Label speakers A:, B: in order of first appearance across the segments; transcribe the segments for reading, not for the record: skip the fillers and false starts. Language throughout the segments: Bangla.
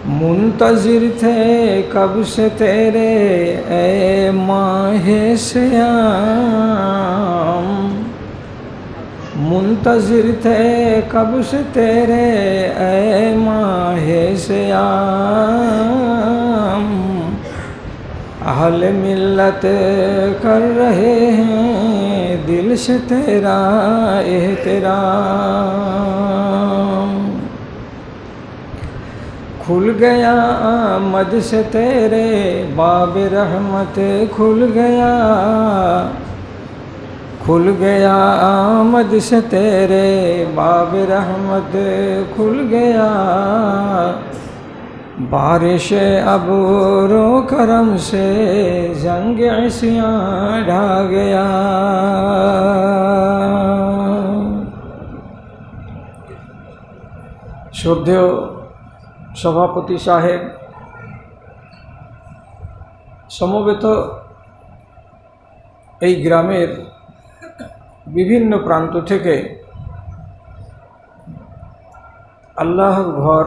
A: मुंतज़िर थे कब से तेरे ए माहे श्याम, मुंतज़िर थे कब से तेरे ए माहे श्याम। अहले मिल्लत कर रहे हैं दिल से तेरा एहतराम। खुल गया आमद से तेरे बाब रहमत खुल गया, खुल गया आमद से तेरे बाब रहमत खुल गया। बारिश अबूरो करम से जंग इस्यां ढा गया। श्रद्धेय सभापति साहेब, समवेत এই গ্রামের বিভিন্ন প্রান্ত থেকে আল্লাহর ঘর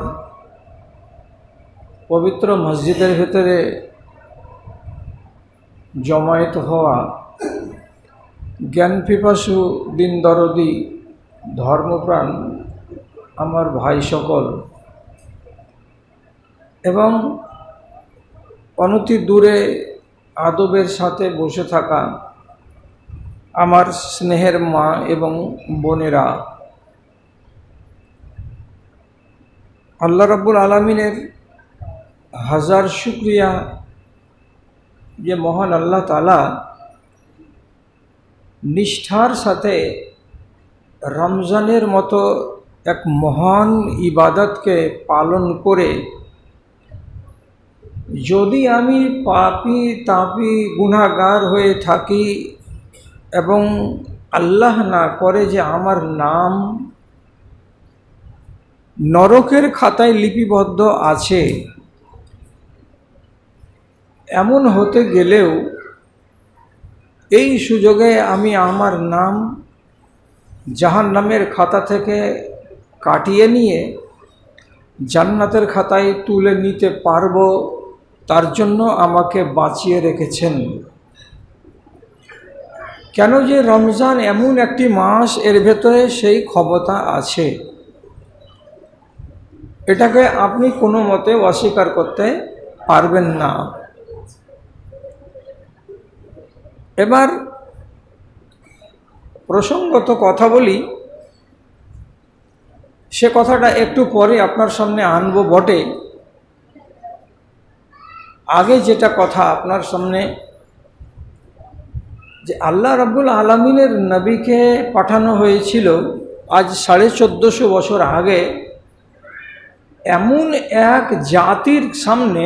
A: পবিত্র মসজিদের ভিতরে জমায়েত হওয়া জ্ঞান পিপাসু দিন দরদি ধর্মপ্রাণ আমার ভাই সকল এবং অনতি দূরে আদবের সাথে বসে থাকা আমার স্নেহের মা এবং বোনেরা, আল্লাহ রাব্বুল আলামিনের হাজার শুকরিয়া যে মহান আল্লাহ তাআলা নিষ্ঠার সাথে রমজানের মতো এক মহান ইবাদতকে পালন করে যদি আমি পাপী তাপী গুনাহগার হয়ে থাকি এবং আল্লাহ না করে যে আমার নাম নরকের খাতায় লিপিবদ্ধ আছে, এমন হতে গেলেও এই সুযোগে আমি আমার নাম জাহান্নামের খাতা থেকে কাটিয়ে নিয়ে জান্নাতের খাতায় তুলে নিতে পারবো, তার জন্য আমাকে বাঁচিয়ে রেখেছেন। কেন যে রমজান এমন একটি মাস, এর ভেতরে সেই ক্ষমতা আছে, এটাকে আপনি কোনো মতে অস্বীকার করতে পারবেন না। এবার প্রসঙ্গত কথা বলি, সে কথাটা একটু পরে আপনার সামনে আনবো বটে। আগে যেটা কথা আপনার সামনে, যে আল্লাহ রাব্বুল আলামিনের নবীকে পাঠানো হয়েছিল আজ 1450 বছর আগে এমন এক জাতির সামনে,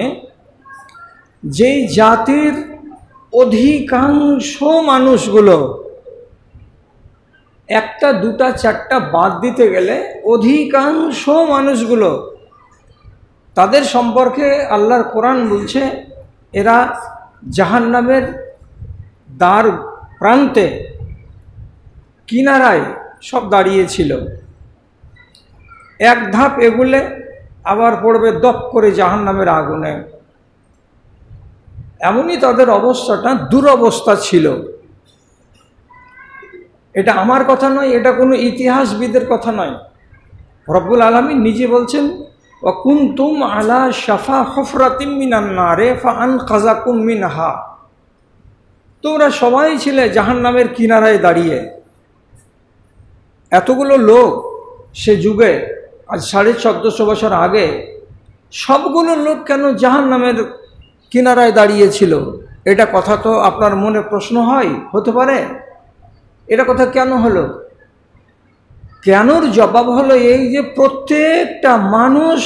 A: যেই জাতির অধিকাংশ মানুষগুলো, একটা দুটা চারটা বাদ দিতে গেলে অধিকাংশ মানুষগুলো, তাদের সম্পর্কে আল্লাহর কোরআন বলছে এরা জাহান্নামের দ্বার প্রান্তে কিনারায় সব দাঁড়িয়েছিল। এক ধাপ এগুলে আবার পড়বে দপ করে জাহান্নামের আগুনে। এমনই তাদের অবস্থাটা, দুরবস্থা ছিল। এটা আমার কথা নয়, এটা কোনো ইতিহাসবিদের কথা নয়। রব্বুল আলামিন নিজে বলছেন, ওয়া কুনতুম আলা শাফা হুফরাতিম মিনান নারে ফাআনকাযাকুম মিনহা। তোমরা সবাই ছিলে জাহান্নামের কিনারায় দাঁড়িয়ে। এতগুলো লোক সে যুগে, আজ 1450 বছর আগে, সবগুলো লোক কেন জাহান্নামের কিনারায় দাঁড়িয়েছিল? এটা কথা তো আপনার মনে প্রশ্ন হয়, হতে পারে এটা কথা কেন হলো? কেনর জবাব হলো এই যে প্রত্যেকটা মানুষ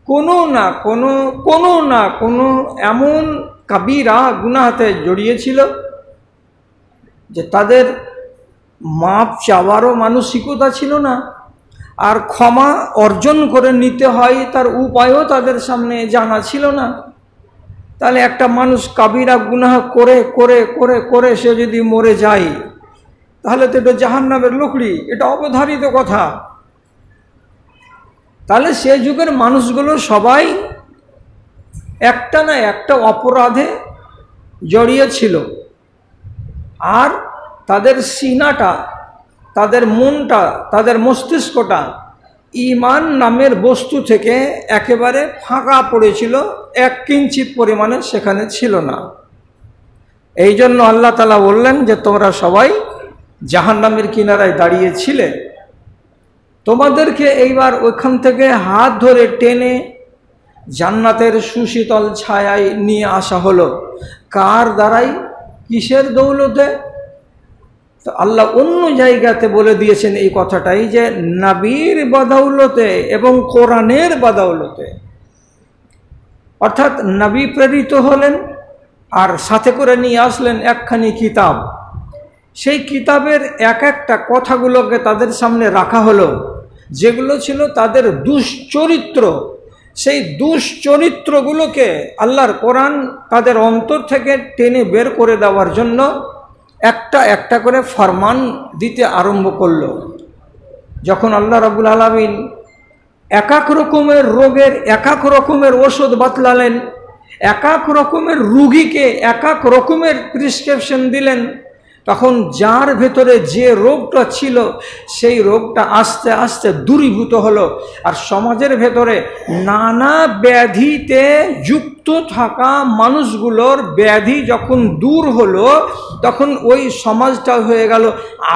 A: কোনো না কোনো এমন কাবিরা গুনাহতে জড়িয়েছিল যে তাদের মাপ চাওয়ারও মানসিকতা ছিল না, আর ক্ষমা অর্জন করে নিতে হয় তার উপায়ও তাদের সামনে জানা ছিল না। তাহলে একটা মানুষ কাবিরা গুনাহ করে করে করে করে সে যদি মরে যায়, তাহলে তো এটা জাহান্নামের লকড়ি, এটা অবধারিত কথা। তাহলে সে যুগের মানুষগুলো সবাই একটা না একটা অপরাধে জড়িয়ে ছিল, আর তাদের সিনাটা, তাদের মনটা, তাদের মস্তিষ্কটা ঈমান নামের বস্তু থেকে একেবারে ফাঁকা পড়েছিল, এক কিঞ্চিত পরিমাণে সেখানে ছিল না। এই জন্য আল্লাহ তাআলা বললেন যে তোমরা সবাই জাহান্নামের কিনারায় দাঁড়িয়েছিলে, তোমাদেরকে এইবার ওইখান থেকে হাত ধরে টেনে জান্নাতের সুশীতল ছায়ায় নিয়ে আসা হলো। কার দ্বারাই? কিসের দৌলতে? তো আল্লাহ অন্য জায়গাতে বলে দিয়েছেন এই কথাটাই, যে নবীর বদৌলতে এবং কোরআনের বদৌলতে। অর্থাৎ নবী প্রেরিত হলেন আর সাথে করে নিয়ে আসলেন একখানি কিতাব। সেই কিতাবের এক একটা কথাগুলোকে তাদের সামনে রাখা হলো, যেগুলো ছিল তাদের দুশ্চরিত্র। সেই দুশ্চরিত্রগুলোকে আল্লাহর কোরআন তাদের অন্তর থেকে টেনে বের করে দেওয়ার জন্য একটা একটা করে ফরমান দিতে আরম্ভ করল। যখন আল্লাহ রাব্বুল আলামিন এক এক রকমের রোগের এক এক রকমের ওষুধ বাতলালেন, এক এক রকমের রুগীকে এক এক রকমের প্রেসক্রিপশন দিলেন, তখন যার ভেতরে যে রোগটা ছিল সেই রোগটা আস্তে আস্তে দূরীভূত হলো। আর সমাজের ভেতরে নানা ব্যাধিতে যুক্ত থাকা মানুষগুলোর ব্যাধি যখন দূর হলো, তখন ওই সমাজটা হয়ে গেল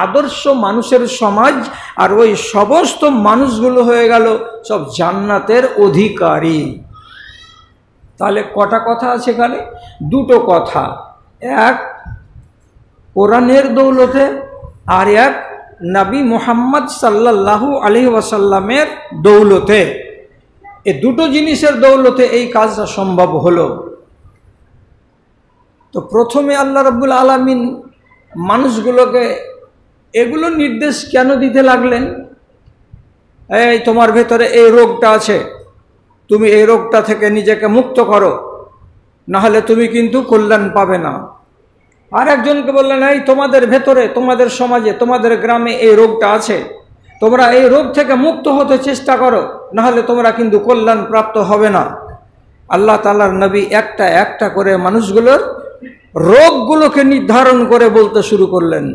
A: আদর্শ মানুষের সমাজ, আর ওই সমস্ত মানুষগুলো হয়ে গেল সব জান্নাতের অধিকারী। তাহলে কটা কথা আছে এখানে? দুটো কথা, এক কোরআনের দৌলতে আর এক নবী মুহাম্মদ সাল্লাল্লাহু আলাইহি ওয়াসাল্লামের দৌলতে। এই দুটো জিনিসের দৌলতে এই কাজটা সম্ভব হলো। তো প্রথমে আল্লাহ রাব্বুল আলামিন মানুষগুলোকে এগুলো নির্দেশ কেন দিতে লাগলেন? এই তোমার ভেতরে এই রোগটা আছে, তুমি এই রোগটা থেকে নিজেকে মুক্ত করো, নাহলে তুমি কিন্তু কল্যাণ পাবে না। আর একজনকে বললেন, এই তোমাদের ভেতরে, তোমাদের সমাজে, তোমাদের গ্রামে এই রোগটা আছে, তোমরা এই রোগ থেকে মুক্ত হতে চেষ্টা করো, নাহলে তোমরা কিন্তু কল্যাণ প্রাপ্ত হবে না। আল্লাহ তাআলার নবী একটা একটা করে মানুষগুলোর রোগগুলোকে নির্ধারণ করে বলতে শুরু করলেন।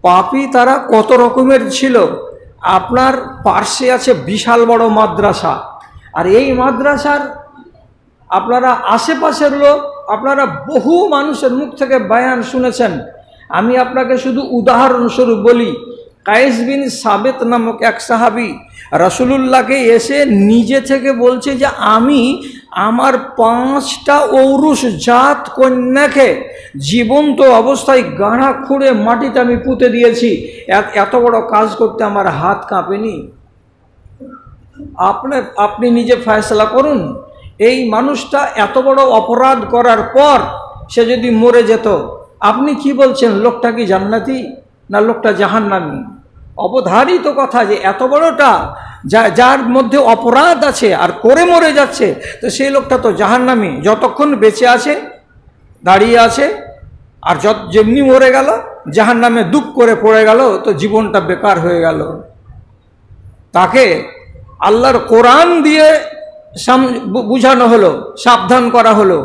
A: পাপী তারা কত রকমের ছিল। আপনার পার্শ্বে আছে বিশাল বড় মাদ্রাসা, আর এই মাদ্রাসার আপনারা আশেপাশের লোক, আপনারা বহু মানুষের মুখ থেকে বয়ান শুনেছেন। আমি আপনাকে শুধু উদাহরণস্বরূপ বলি, কায়েস বিন সাবেত নামক এক সাহাবী রাসূলুল্লাহকে এসে নিজে থেকে বলছে যে আমি আমার 5টা ঔরুস জাত কন্যাকে জীবন্ত অবস্থায় গাঁড়া খুঁড়ে মাটিতে আমি পুঁতে দিয়েছি, এত বড় কাজ করতে আমার হাত কাঁপেনি। আপনি নিজে ফয়সালা করুন। এই মানুষটা এত বড় অপরাধ করার পর সে যদি মরে যেত, আপনি কি বলছেন? লোকটা কি জান্নাতি না লোকটা জাহান্নামী? অবধারিত কথা যে এত বড়টা, যার মধ্যে অপরাধ আছে আর করে মরে যাচ্ছে, তো সেই লোকটা তো জাহান্নামী। যতক্ষণ বেঁচে আছে, দাঁড়িয়ে আছে, আর যেমনি মরে গেল জাহান্নামে দুঃখ করে পড়ে গেল, তো জীবনটা বেকার হয়ে গেল। তাকে আল্লাহর কোরআন দিয়ে বুঝানো হলো, সাবধান করা হলো।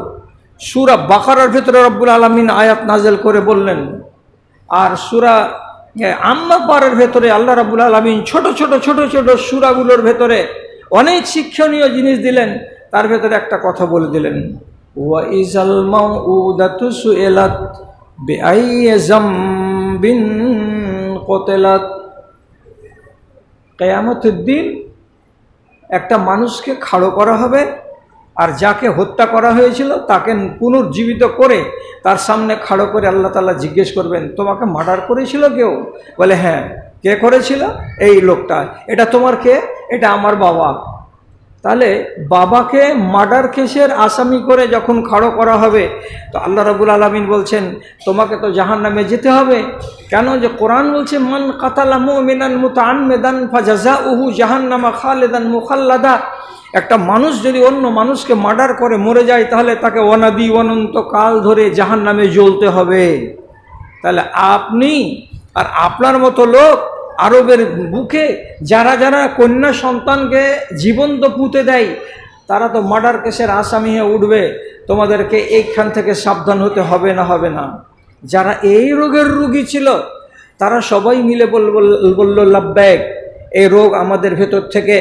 A: সূরা বাকারার ভেতরে রব্বুল আলামিন আয়াত নাজেল করে বললেন, আর সূরা আম্মা পারের ভেতরে আল্লাহ রাব্বুল আলামিন ছোট ছোট ছোট ছোট সূরাগুলোর ভেতরে অনেক শিক্ষণীয় জিনিস দিলেন। তার ভেতরে একটা কথা বলে দিলেন, ওয়া ইজাল মাউউদাতু সুইলাত বিআইয়ি যামবিন কুতিলাত। কিয়ামতের দিন একটা মানুষকে খাড়ো করা হবে, আর যাকে হত্যা করা হয়েছিল তাকে পুনর্জীবিত করে তার সামনে খাড়ো করে আল্লাহ তাআলা জিজ্ঞেস করবেন, তোমাকে মার্ডার করেছিল কেউ? বলে হ্যাঁ। কে করেছিল? এই লোকটা। এটা তোমার কে? এটা আমার বাবা। তাহলে বাবাকে মার্ডার কেসের আসামি করে যখন খাড়ো করা হবে, তো আল্লাহ রাব্বুল আলামিন বলছেন তোমাকে তো জাহান্নামে যেতে হবে। কেন? যে কোরআন বলছে মান কাতালা মুমিনান মুতাআম্মিদান ফাজাযাউহু জাহান্নামা খালিদান মুখাল্লাদা। একটা মানুষ যদি অন্য মানুষকে মার্ডার করে মরে যায়, তাহলে তাকে অনাদি অনন্ত কাল ধরে জাহান্নামে জ্বলতে হবে। তাহলে আপনি আর আপনার মতো লোক আরবের বুকে যারা যারা কন্যা সন্তানকে জীবন্ত পুঁতে দেয়, তারা তো মার্ডার কেসের আসামি হয়ে উঠবে, তোমাদেরকে এইখান থেকে সাবধান হতে হবে না। যারা এই রোগের রোগী ছিল তারা সবাই মিলে বলল লাব্বাইক, এই রোগ আমাদের ভেতর থেকে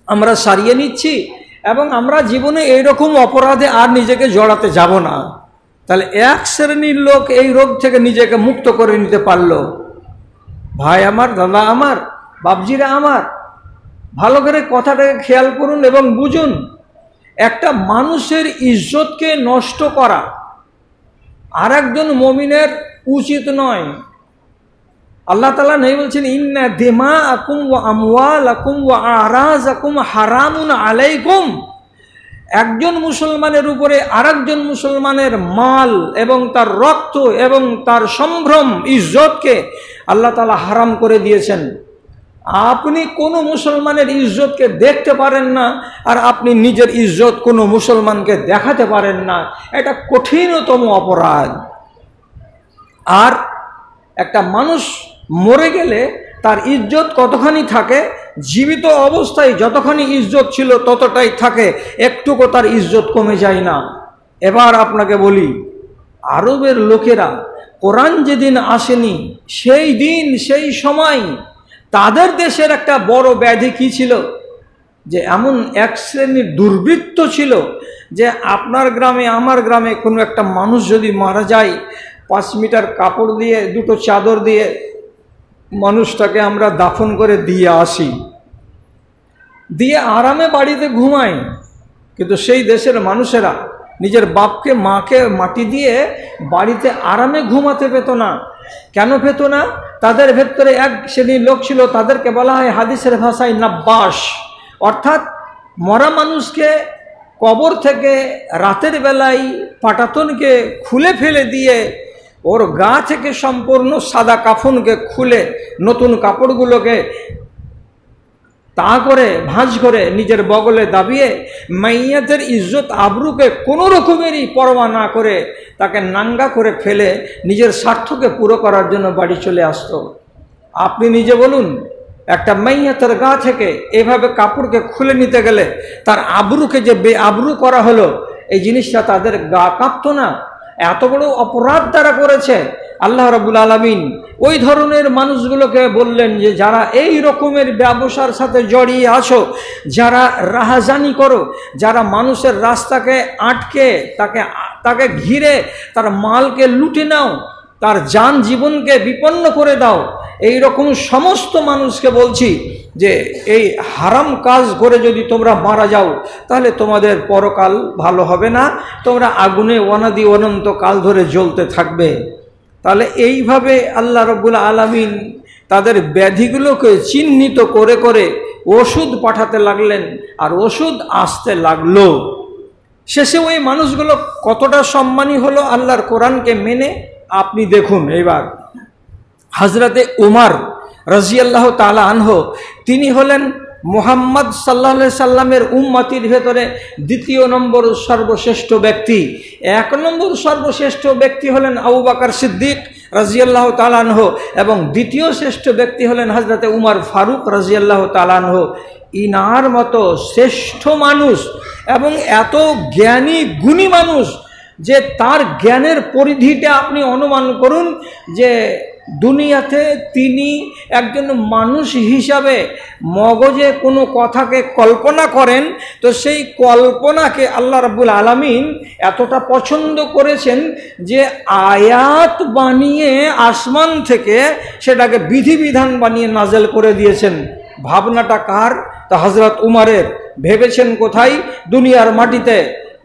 A: আমরা সারিয়ে নিচ্ছি এবং আমরা জীবনে এইরকম অপরাধে আর নিজেকে জড়াতে যাব না। তাহলে এক শ্রেণীর লোক এই রোগ থেকে নিজেকে মুক্ত করে নিতে পারলো। ভাই আমার, দাদা আমার, বাপজিরা আমার, ভালো করে কথাটাকে খেয়াল করুন এবং বুঝুন। একটা মানুষের ইজ্জতকে নষ্ট করা আর একজন মুমিনের উচিত নয়। আল্লাহ তাআলা নবী বলছেন, ইন্না দিমাআকুম ওয়া আমওয়ালাকুম ওয়া আরাযাকুম হারামুন আলাইকুম। একজন মুসলমানের উপরে আরেকজন মুসলমানের মাল এবং তার রক্ত এবং তার সম্ভ্রম ইজ্জতকে আল্লাহ তাআলা হারাম করে দিয়েছেন। আপনি কোনো মুসলমানের ইজ্জতকে দেখতে পারেন না আর আপনি নিজের ইজ্জত কোনো মুসলমানকে দেখাতে পারেন না, এটা কঠিনতম অপরাধ। আর একটা মানুষ মরে গেলে তার ইজ্জত কতখানি থাকে, জীবিত অবস্থায় যতখানি ইজ্জত ছিল ততটাই থাকে, একটুকু তার ইজ্জত কমে যায় না। এবার আপনাকে বলি, আরবের লোকেরা কোরআন যেদিন আসেনি সেই দিন সেই সময় তাদের দেশের একটা বড় ব্যাধি কি ছিল, যে এমন এক শ্রেণীর দুর্বৃত্ত ছিল যে আপনার গ্রামে আমার গ্রামে কোনো একটা মানুষ যদি মারা যায়, 5 মিটার কাপড় দিয়ে 2টো চাদর দিয়ে মানুষটাকে আমরা দাফন করে দিয়ে আসি, দিয়ে আরামে বাড়িতে ঘুমাই। কিন্তু সেই দেশের মানুষেরা নিজের বাপকে মাকে মাটি দিয়ে বাড়িতে আরামে ঘুমাতে পেত না। কেন পেত না? তাদের ভেতরে এক শ্রেণীর লোক ছিল, তাদেরকে বলা হয় হাদিসের ভাষায় নাব্বাস, অর্থাৎ মরা মানুষকে কবর থেকে রাতের বেলায় পাটাতনকে খুলে ফেলে দিয়ে ওর গা থেকে সম্পূর্ণ সাদা কাফনকে খুলে নতুন কাপড়গুলোকে তা করে ভাঁজ করে নিজের বগলে দাবিয়ে মাইয়াতের ইজ্জত আবরুকে কোনো রকমেরই পরোয়া না করে তাকে নাঙ্গা করে ফেলে নিজের স্বার্থকে পুরো করার জন্য বাড়ি চলে আসতো। আপনি নিজে বলুন, একটা মাইয়াতের গা থেকে এভাবে কাপড়কে খুলে নিতে গেলে তার আবরুকে যে বেআবরু করা হলো, এই জিনিসটা তাদের গা কাঁপতো না? এত বড় অপরাধ তারা করেছে। আল্লাহ রাব্বুল আলামিন ওই ধরনের মানুষগুলোকে বললেন যে যারা এই রকমের ব্যবসার সাথে জড়িয়ে আছো, যারা রাহাজানি করো, যারা মানুষের রাস্তাকে আটকে তাকে ঘিরে তার মালকে লুটে নাও, তার জান জীবনকে বিপন্ন করে দাও, এই রকম সমস্ত মানুষকে বলছি যে এই হারাম কাজ করে যদি তোমরা মারা যাও তাহলে তোমাদের পরকাল ভালো হবে না, তোমরা আগুনে অনাদি অনন্ত কাল ধরে জ্বলতে থাকবে। তাহলে এইভাবে আল্লাহ রাব্বুল আলামিন তাদের ব্যাধিগুলোকে চিহ্নিত করে করে ওষুধ পাঠাতে লাগলেন, আর ওষুধ আসতে লাগলো। শেষে ওই মানুষগুলো কতটা সম্মানী হলো আল্লাহর কোরআনকে মেনে, আপনি দেখুন। এবার হযরতে উমর রাদিয়াল্লাহু তাআলা আনহু, তিনি হলেন মুহাম্মদ সাল্লাল্লাহু আলাইহি সাল্লামের উম্মতির ভেতরে 2 নম্বর সর্বশ্রেষ্ঠ ব্যক্তি। 1 নম্বর সর্বশ্রেষ্ঠ ব্যক্তি হলেন আবু বকর সিদ্দিক রাদিয়াল্লাহু তাআলা আনহু, এবং 2য় শ্রেষ্ঠ ব্যক্তি হলেন হযরতে উমর ফারুক রাদিয়াল্লাহু তাআলা আনহু। ইনার মতো শ্রেষ্ঠ মানুষ এবং এত জ্ঞানী গুণী মানুষ যে তার জ্ঞানের পরিধিটা আপনি অনুমান করুন, যে দুনিয়াতে তিনি একজন মানুষ হিসাবে মগজে কোনো কথাকে কল্পনা করেন, তো সেই কল্পনাকে আল্লাহ রাব্বুল আলামিন এতটা পছন্দ করেছেন যে আয়াত বানিয়ে আসমান থেকে সেটাকে বিধিবিধান বানিয়ে নাজেল করে দিয়েছেন। ভাবনাটা কার? তা হযরত উমরের। ভেবেছেন কোথায়? দুনিয়ার মাটিতে।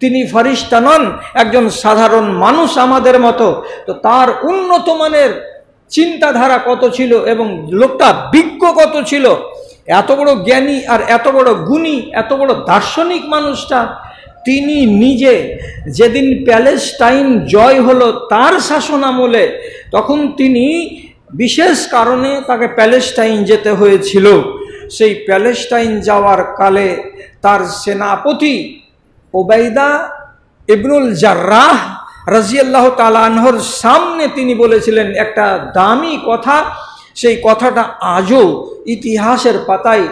A: তিনি ফেরেশতা নন, একজন সাধারণ মানুষ আমাদের মতো। তো তার উন্নত মানের চিন্তাধারা কত ছিল এবং লোকটা বিজ্ঞ কত ছিল, এত বড় জ্ঞানী আর এত বড় গুণী, এত বড় দার্শনিক মানুষটা। তিনি নিজে যেদিন প্যালেস্টাইন জয় হলো তার শাসন আমলে, তখন তিনি বিশেষ কারণে তাকে প্যালেস্টাইন যেতে হয়েছিল। সেই প্যালেস্টাইন যাওয়ার কালে তার সেনাপতি ওবাইদা ইবনুল জাররাহ রাদিয়াল্লাহু তাআলা আনহুর সামনে তিনি বলেছিলেন একটা দামি কথা। সেই কথাটা আজও ইতিহাসের পাতায়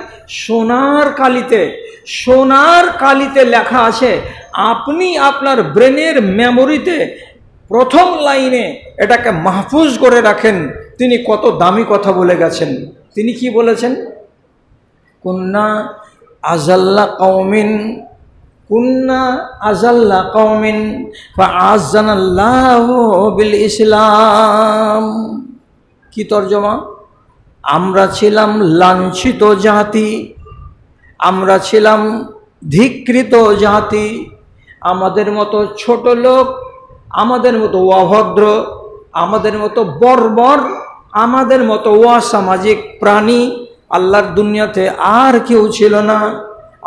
A: সোনার কালিতে লেখা আছে। আপনি আপনার ব্রেনের মেমোরিতে প্রথম লাইনে এটাকে মাহফুজ করে রাখেন। তিনি কত দামি কথা বলে গেছেন। তিনি কি বলেছেন? কুন্না আজাল্লা কওমিন ফাআযানাল্লাহু বিল ইসলাম। কি তর্জমা? আমরা ছিলাম লাঞ্ছিত জাতি, আমরা ছিলাম ধিক্কৃত জাতি, আমাদের মতো ছোট লোক, আমাদের মতো অভদ্র, আমাদের মতো বর্বর, আমাদের মতো অসামাজিক প্রাণী আল্লাহর দুনিয়াতে আর কেউ ছিল না।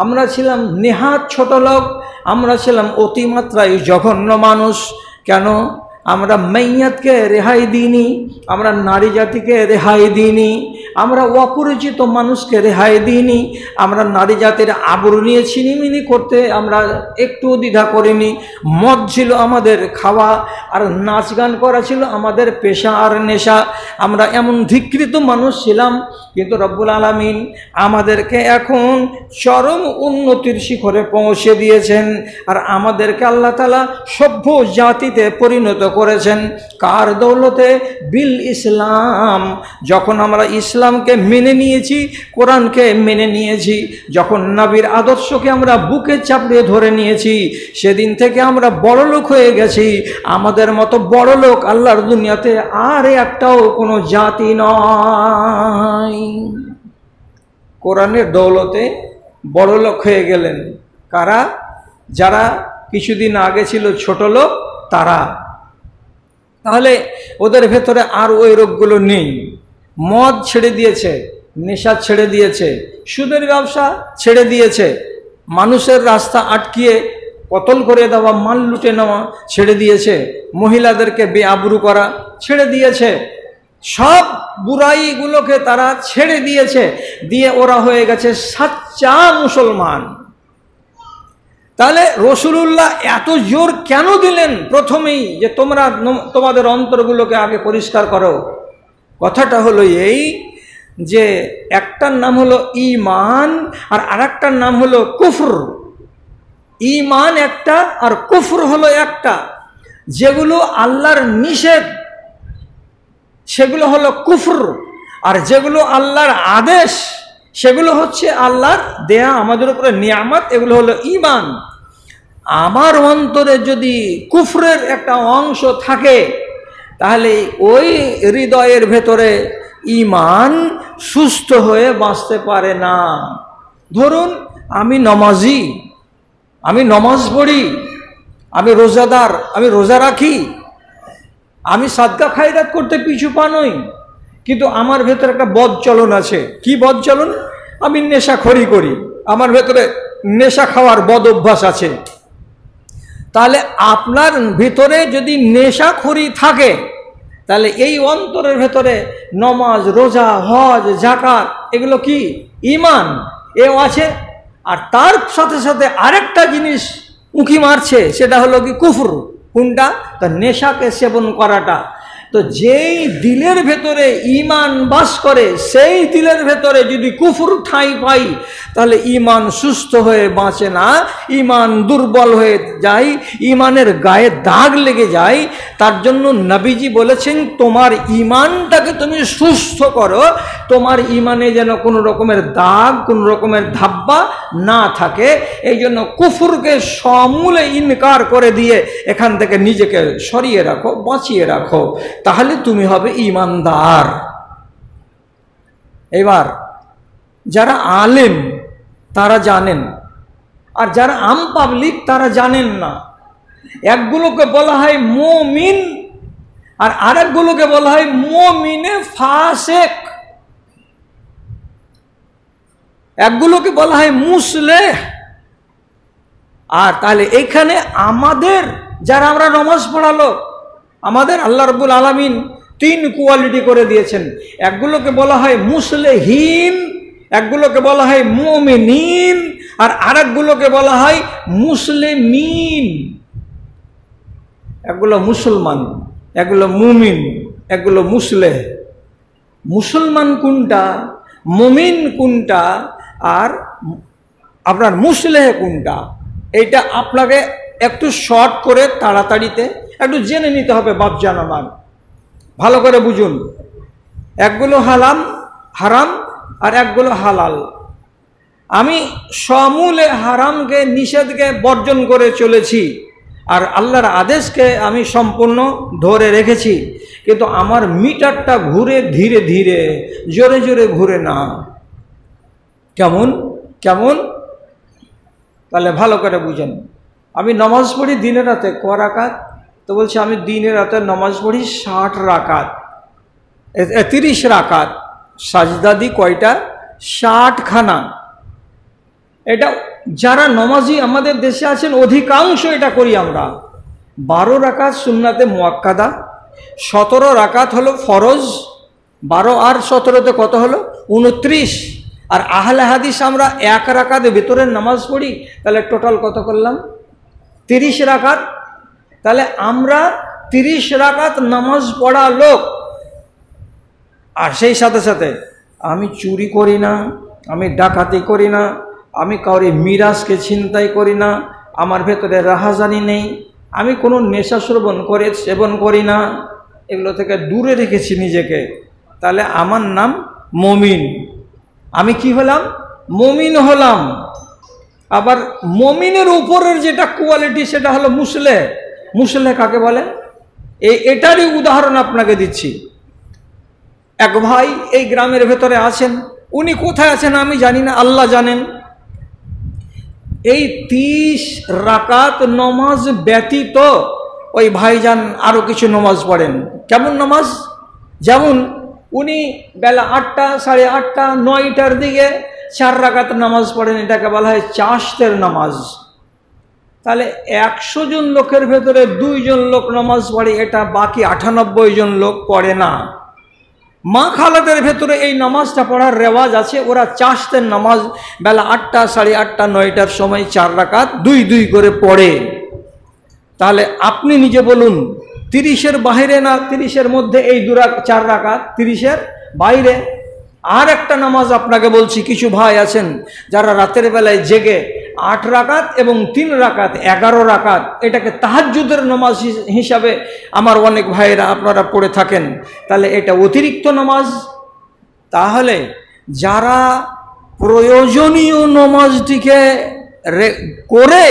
A: আমরা ছিলাম নেহাত ছোট লোক, আমরা ছিলাম অতিমাত্রায় জঘন্য মানুষ। কেন? আমরা মাইয়াতকে রেহাই দিইনি, আমরা নারী জাতিকে রেহাই দিইনি, আমরা অপরিচিত মানুষকে রেহাই দিইনি, আমরা নারী জাতির আবরু নিয়ে ছিনিমিনি করতে আমরা একটু দ্বিধা করিনি। মদ ছিল আমাদের খাওয়া, আর নাচ গান করা ছিল আমাদের পেশা আর নেশা। আমরা এমন ধিক্কৃত মানুষ ছিলাম, কিন্তু রব্বুল আলামিন আমাদেরকে এখন চরম উন্নতির শিখরে পৌঁছে দিয়েছেন। আর আমাদেরকে আল্লাহ তাআলা সভ্য জাতিতে পরিণত করেছেন। কার দৌলতে? বিল ইসলাম। যখন আমরা ইসলামকে মেনে নিয়েছি, কোরআনকে মেনে নিয়েছি, যখন নবীর আদর্শকে আমরা বুকে চাপড়ে ধরে নিয়েছি, সেদিন থেকে আমরা বড় লোক হয়ে গেছি। আমাদের মতো বড় লোক আল্লাহর দুনিয়াতে আর একটাও কোনো জাতি নয়। কোরআনের দৌলতে বড় লোক হয়ে গেলেন কারা? যারা কিছুদিন আগে ছিল ছোট লোক, তারা। তাহলে ওদের ভেতরে আর ওই রোগগুলো নেই। মদ ছেড়ে দিয়েছে, নেশা ছেড়ে দিয়েছে, সুদের ব্যবসা ছেড়ে দিয়েছে, মানুষের রাস্তা আটকিয়ে কতল করে দেওয়া, মাল লুটে নেওয়া ছেড়ে দিয়েছে, মহিলাদেরকে বেআবরু করা ছেড়ে দিয়েছে, সব বুরাইগুলোকে তারা ছেড়ে দিয়েছে। দিয়ে ওরা হয়ে গেছে সাচ্চা মুসলমান। তাহলে রসুলুল্লাহ এত জোর কেন দিলেন প্রথমেই যে তোমরা তোমাদের অন্তরগুলোকে আগে পরিষ্কার করো? কথাটা হলো এই যে একটার নাম হলো ঈমান আর আরেকটার নাম হলো কুফর। ঈমান একটা আর কুফর হলো একটা। যেগুলো আল্লাহর নিষেধ সেগুলো হলো কুফর, আর যেগুলো আল্লাহর আদেশ সেগুলো হচ্ছে আল্লাহর দেয়া আমাদের উপরে নিয়ামত, এগুলো হলো ঈমান। আমার অন্তরে যদি কুফরের একটা অংশ থাকে, তাহলে ওই হৃদয়ের ভেতরে ঈমান সুস্থ হয়ে বাঁচতে পারে না। ধরুন আমি নমাজি, আমি নমাজ পড়ি, আমি রোজাদার, আমি রোজা রাখি, আমি সাদকা খায়রাত করতে পিছু পা নই, কিন্তু আমার ভেতরে একটা বদ চলন আছে। কি বদ চলন? আমি নেশাখোরি করি, আমার ভেতরে নেশা খাওয়ার বদ অভ্যাস আছে। তাহলে আপনার ভিতরে যদি নেশাখোরি থাকে, তাহলে এই অন্তরের ভেতরে নমাজ, রোজা, হজ, যাকাত এগুলো কি? ঈমান এও আছে। আর তার সাথে সাথে আরেকটা জিনিস উঁকি মারছে, সেটা হলো কি? কুফর। কোনটা? তা নেশাকে সেবন করাটা। তো যেই দিলের ভেতরে ঈমান বাস করে, সেই দিলের ভেতরে যদি কুফর ঠাঁই পাই, তাহলে ঈমান সুস্থ হয়ে বাঁচে না, ঈমান দুর্বল হয়ে যায়, ঈমানের গায়ে দাগ লেগে যায়। তার জন্য নবীজি বলেছেন, তোমার ঈমানটাকে তুমি সুস্থ করো, তোমার ঈমানে যেন কোনো রকমের দাগ, কোনো রকমের ধাব্বা না থাকে। এই জন্য কুফরকে সমূলে ইনকার করে দিয়ে এখান থেকে নিজেকে সরিয়ে রাখো, বাঁচিয়ে রাখো, তাহলে তুমি হবে ঈমানদার। এবার যারা আলেম তারা জানেন, আর যারা আম পাবলিক তারা জানেন না। একগুলোকে বলা হয় মুমিন, আর আরেকগুলোকে বলা হয় মুমিনে ফাসেক। একগুলোকে বলা হয় মুসলেহ। আর তাহলে এখানে আমাদের যারা আমরা নামাজ পড়ালো, আমাদের আল্লাহ রাব্বুল আলামিন 3 কোয়ালিটি করে দিয়েছেন। একগুলোকে বলা হয় মুসলিহিন, একগুলোকে বলা হয় মুমিনিন, আর আরেকগুলোকে বলা হয় মুসলিমিন। একগুলো মুসলমান, একগুলো মুমিন, একগুলো মুসলেহ। মুসলমান কোনটা, মুমিন কোনটা, আর আপনার মুসলেহ কোনটা, এইটা আপনাকে একটু শর্ট করে তাড়াতাড়িতে একটু জেনে নিতে হবে। বাপজান আমার, ভালো করে বুঝুন। একগুলো হারাম আর একগুলো হালাল। আমি সমূলে হারামকে, নিষেধকে বর্জন করে চলেছি, আর আল্লাহর আদেশকে আমি সম্পূর্ণ ধরে রেখেছি, কিন্তু আমার মিটারটা ঘুরে ধীরে ধীরে, জোরে জোরে ঘুরে না। কেমন কেমন? তাহলে ভালো করে বুঝেন। আমি নামাজ পড়ি দিনে রাতে ক রাকাত? তো বলছি আমি দিনে রাতে নামাজ পড়ি 60 রাকাত, 30 রাকাত। সাজদা দি কয়টা? 60 খানা। এটা যারা নমাজি আমাদের দেশে আছেন অধিকাংশ এটা করি আমরা। 12 রাকাত সুন্নাতে মুআক্কাদা, 17 রাকাত হলো ফরজ, 12 আর 17তে কত হলো? 29। আর আহলে হাদিস আমরা 1 রাকাতের ভিতরে নামাজ পড়ি, তাহলে টোটাল কত করলাম? 30 রাকাত। তাহলে আমরা 30 রাকাত নামাজ পড়া লোক। আর সেই সাথে সাথে আমি চুরি করি না, আমি ডাকাতি করি না, আমি কাউরি মিরাজকে ছিনতাই করি না, আমার ভেতরে রাহাজানি নেই, আমি কোনো নেশা সেবন করি না, এগুলো থেকে দূরে রেখেছি নিজেকে। তাহলে আমার নাম মমিন। আমি কি হলাম? মমিন হলাম। আবার মমিনের উপরের যেটা কোয়ালিটি সেটা হলো মুসলেহ। মুসলেহ কাকে বলে? এটারই উদাহরণ আপনাকে দিচ্ছি। এক ভাই এই গ্রামের ভেতরে আছেন, উনি কোথায় আছেন আমি জানি না, আল্লাহ জানেন। এই 30 রাকাত নমাজ ব্যতীত ওই ভাইজান আরো কিছু নমাজ পড়েন। কেমন নমাজ? যেমন উনি বেলা 8টা, 8:30, 9টার দিকে 4 রাকাত নামাজ পড়েন, এটাকে বলা হয় চাশতের নামাজ। তাহলে 100 জন লোকের ভেতরে 2 জন লোক নামাজ পড়ে, এটা বাকি 98 জন লোক পড়ে না। মা খালাদের ভেতরে এই নামাজটা পড়ার রেওয়াজ আছে, ওরা চাশতের নামাজ বেলা 8টা, 8:30, 9টার সময় 4 রাকাত 2 করে পড়ে। তাহলে আপনি নিজে বলুন, 30-এর বাইরে না 30-এর মধ্যে এই 4 রাকাত 30-এর বাইরে? আর একটা নামাজ আপনাকে বলছি, কিছু ভাই আছেন যারা রাতের বেলায় জেগে 8 রাকাত এবং 3 রাকাত 11 রাকাত, এটাকে তাহাজ্জুদের নামাজ হিসাবে আমার অনেক ভাইয়েরা আপনারা পড়ে থাকেন। তাহলে এটা অতিরিক্ত নামাজ। তাহলে যারা প্রয়োজনীয় নামাজটিকে করে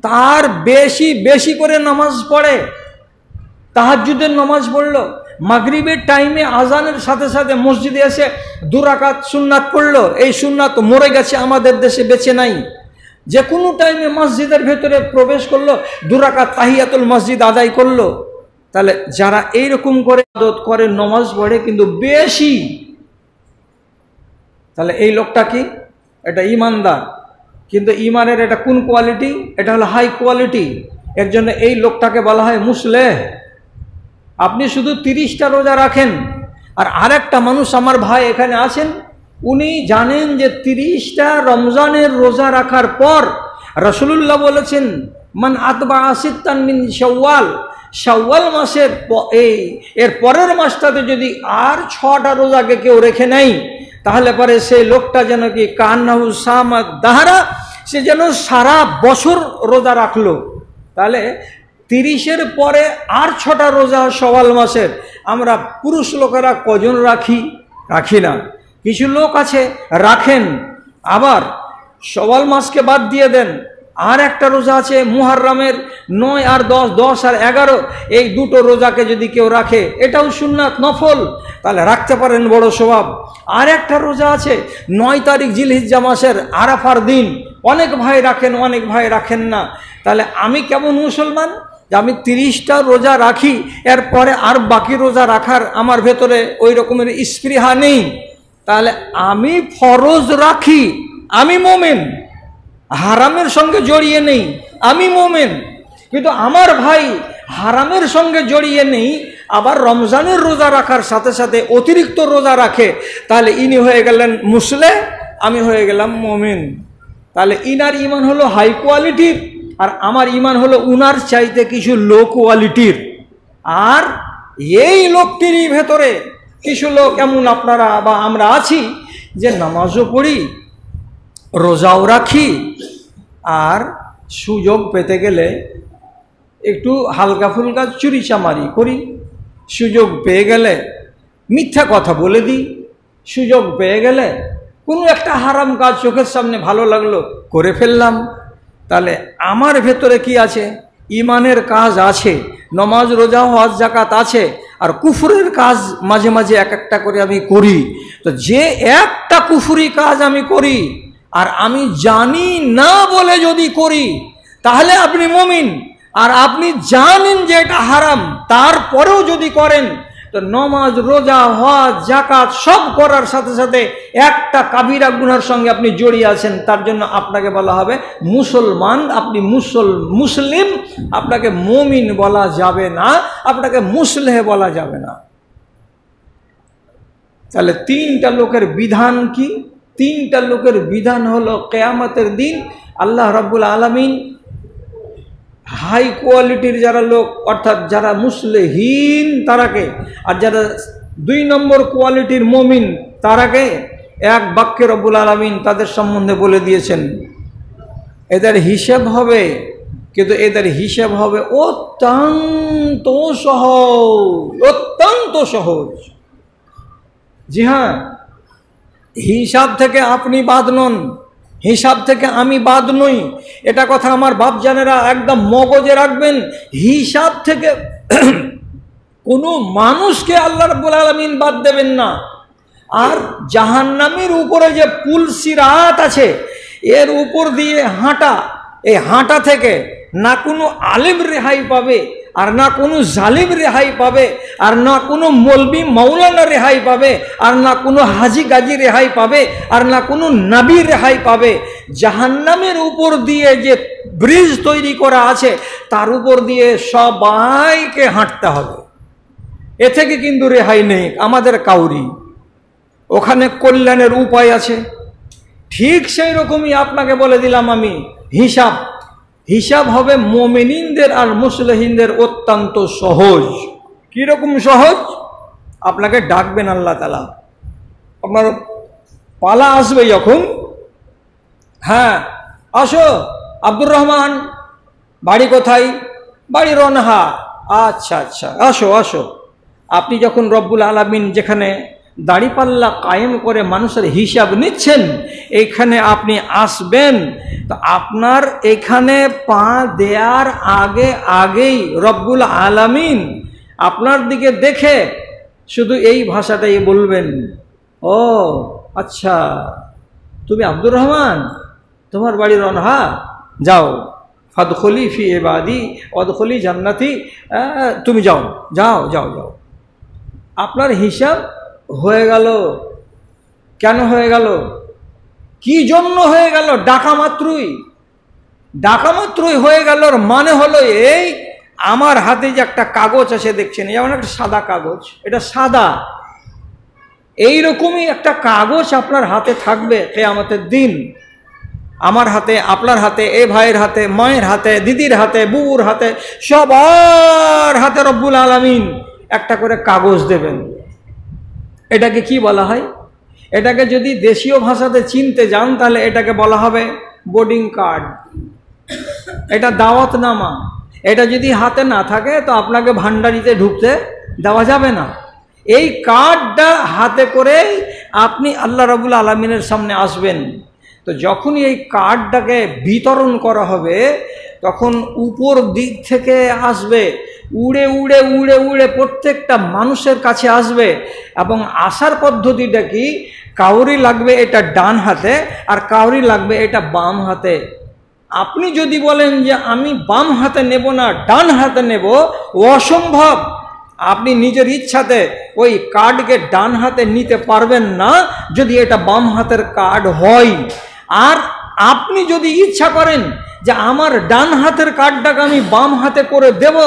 A: তার বেশি করে নামাজ পড়ে, তাহাজ্জুদের নামাজ পড়লো, মাগরিবের টাইমে আজানের সাথে সাথে মসজিদে এসে 2 রাকাত সুন্নাত পড়লো, এই সুন্নাত মরে গেছে, আমাদের দেশে বেঁচে নাই। যে কোনো টাইমে মসজিদের ভেতরে প্রবেশ করলো, 2 রাকাত তাহিয়াতুল মসজিদ আদায় করলো। তাহলে যারা এইরকম করে ইবাদত করে, নামাজ পড়ে কিন্তু বেশি, তাহলে এই লোকটা কি? এটা ঈমানদার। কিন্তু ঈমানের এটা কোন কোয়ালিটি? এটা হলো হাই কোয়ালিটি। এর জন্য এই লোকটাকে বলা হয় মুসলেহ। আপনি শুধু 30টা রোজা রাখেন, আর আরেকটা মানুষ আমার ভাই এখানে আছেন, উনি জানেন যে 30টা রমজানের রোজা রাখার পর রাসূলুল্লাহ বলেছেন, মান আতবা সিত্তান মিন শাওয়াল, শাওয়াল মাসের এর পরের মাসটাতে যদি আর 6টা রোজাকে কেউ রেখে নেয়, তাহলে পরে সেই লোকটা যেন কি কান্নাহু সামাদ দাহারা, সে যেন সারা বছর রোজা রাখলো। তাহলে 30-এর পরে আর 6টা রোজা শাওয়াল মাসের আমরা পুরুষ লোকেরা কজন রাখি না। কিছু লোক আছে রাখেন, আবার শাওয়াল মাসকে বাদ দিয়ে দেন। আর একটা রোজা আছে মুহররমের 9 আর 10, 10 আর 11, এই 2টো রোজাকে যদি কেউ রাখে, এটাও সুন্নাত নফল, তাহলে রাখতে পারেন, বড় সওয়াব। আর একটা রোজা আছে 9 তারিখ জিলহিজ্জা মাসের আরাফার দিন, অনেক ভাই রাখেন, অনেক ভাই রাখেন না। তাহলে আমি কেমন মুসলমান যে আমি 30টা রোজা রাখি, এরপরে আর বাকি রোজা রাখার আমার ভেতরে ওই রকমের স্পৃহা নেই? তাহলে আমি ফরজ রাখি, আমি মোমেন, হারামের সঙ্গে জড়িয়ে নেই, আমি মোমেন। কিন্তু আমার ভাই হারামের সঙ্গে জড়িয়ে নেই, আবার রমজানের রোজা রাখার সাথে সাথে অতিরিক্ত রোজা রাখে, তাহলে ইনি হয়ে গেলেন মুসলেহ, আমি হয়ে গেলাম মোমেন। তাহলে ইনার ঈমান হলো হাই কোয়ালিটির, আর আমার ঈমান হলো উনার চাইতে কিছু লো কোয়ালিটির। আর এই লোকটিরই ভেতরে কিছু লোক এমন আপনারা বা আমরা আছি যে নামাজও পড়ি, রোজাও রাখি, আর সুযোগ পেতে গেলে একটু হালকা ফুলকা চুরি চামারি করি, সুযোগ পেয়ে গেলে মিথ্যা কথা বলে দিই, সুযোগ পেয়ে গেলে কোনো একটা হারাম কাজ চোখের সামনে ভালো লাগলো করে ফেললাম। তাহলে আমার ভেতরে কি আছে? ইমানের কাজ আছে, নমাজ রোজা হজ যাকাত আছে, আর কুফরের কাজ মাঝে মাঝে এক একটা করে আমি করি। তো যে একটা কুফরি কাজ আমি করি আর আমি জানি না বলে যদি করি, তাহলে আপনি মুমিন। আর আপনি জানেন যে এটা হারাম, তারপরেও যদি করেন, তো নমাজ রোজা হজ যাকাত সব করার সাথে সাথে একটা কাবিরা গুনার সঙ্গে আপনি জড়িয়ে আছেন। তার জন্য আপনাকে বলা হবে মুসলমান, আপনি মুসলিম, আপনাকে মুমিন বলা যাবে না, আপনাকে মুসলিহ বলা যাবে না। তাহলে তিনটা লোকের বিধান কি? তিনটা লোকের বিধান হলো কিয়ামতের দিন আল্লাহ রাব্বুল আলামিন হাই কোয়ালিটির যারা লোক, অর্থাৎ যারা মুসলিহীন তারাকে, আর যারা 2 নম্বর কোয়ালিটির মুমিন তারাকে এক বাক্যে রব্বুল আলামিন তাদের সম্বন্ধে বলে দিয়েছেন এদের হিসাব হবে, কিন্তু এদের হিসাব হবে অত্যন্ত সহজ, অত্যন্ত সহজ। জি হ্যাঁ, হিসাব থেকে আপনি বাদ নন, হিসাব থেকে আমি বাদ নই, এটা কথা আমার বাপজানেরা একদম মগজে রাখবেন। হিসাব থেকে কোনো মানুষকে আল্লাহ রাব্বুল আলামিন বাদ দেবেন না। আর জাহান্নামের উপরে যে পুল সিরাত আছে, এর উপর দিয়ে হাঁটা, এই হাঁটা থেকে না কোনো আলেম রেহাই পাবে, আর না কোনো জালিম রেহাই পাবে, আর না কোনো মৌলবি মাওলানা রেহাই পাবে, আর না কোনো হাজি গাজী রেহাই পাবে, আর না কোনো নবী রেহাই পাবে। জাহান্নামের উপর দিয়ে যে ব্রিজ তৈরি করা আছে, তার উপর দিয়ে সবাইকে হাঁটতে হবে। এ থেকে কিন্তু রেহাই নেই আমাদের কাউরি। ওখানে কল্যাণের উপায় আছে। ঠিক সেই রকমই আপনাকে বলে দিলাম আমি, হিসাব হবে মুমিনদের আর মুসলিমদের অত্যন্ত সহজ। কিরকম সহজ? আপনাকে ডাকবেন আল্লাহ তাআলা, আপনার পালা আসবে যখন, হ্যাঁ আসো আব্দুর রহমান, বাড়ি কোথায়? বাড়ি রনহা। আচ্ছা আচ্ছা, আসো আসো। আপনি যখন রব্বুল আলামিন যেখানে দাড়িপাল্লা কায়েম করে মানুষের হিসাব নিচ্ছেন, এইখানে আপনি আসবেন, তো আপনার এখানে পা দেওয়ার আগেই রব্বুল আলামিন আপনার দিকে দেখে শুধু এই ভাষাটাই বলবেন, ও আচ্ছা তুমি আব্দুর রহমান, তোমার বাড়ি রনহা, যাও ফাদখুলি ফি ইবাদি ওয়াদখুলি জান্নাতি, তুমি যাও যাও যাও যাও। আপনার হিসাব হয়ে গেল। কেন হয়ে গেল? কি জন্য হয়ে গেল? ডাকা মাত্রই হয়ে গেল। মানে হলো এই, আমার হাতে যে একটা কাগজ আছে দেখছেন, যেমন একটা সাদা কাগজ, এটা সাদা, এইরকমই একটা কাগজ আপনার হাতে থাকবে কিয়ামতের দিন। আমার হাতে, আপনার হাতে, এ ভাইয়ের হাতে, মায়ের হাতে, দিদির হাতে, বুবুর হাতে, সবার হাতে রব্বুল আলামিন একটা করে কাগজ দেবেন। এটাকে কি বলা হয়? এটাকে যদি দেশীয় ভাষাতে চিনতে যান, তাহলে এটাকে বলা হবে বোর্ডিং কার্ড, এটা দাওয়াতনামা। এটা যদি হাতে না থাকে তো আপনাকে ভান্ডারিতে ঢুকতে দেওয়া যাবে না। এই কার্ডটা হাতে করে আপনি আল্লাহ রাব্বুল আলামিনের সামনে আসবেন। তো যখনই এই কার্ডটাকে বিতরণ করা হবে, তখন উপর দিক থেকে আসবে, উড়ে উড়ে উড়ে উড়ে প্রত্যেকটা মানুষের কাছে আসবে। এবং আসার পদ্ধতিটা কি? কাউরি লাগবে এটা ডান হাতে, আর কাউরি লাগবে এটা বাম হাতে। আপনি যদি বলেন যে আমি বাম হাতে নেব না, ডান হাতে নেব, অসম্ভব। আপনি নিজের ইচ্ছাতে ওই কার্ডকে ডান হাতে নিতে পারবেন না যদি এটা বাম হাতের কার্ড হয়। আর আপনি যদি ইচ্ছা করেন যে আমার ডান হাতের কার্ডটাকে আমি বাম হাতে করে দেব,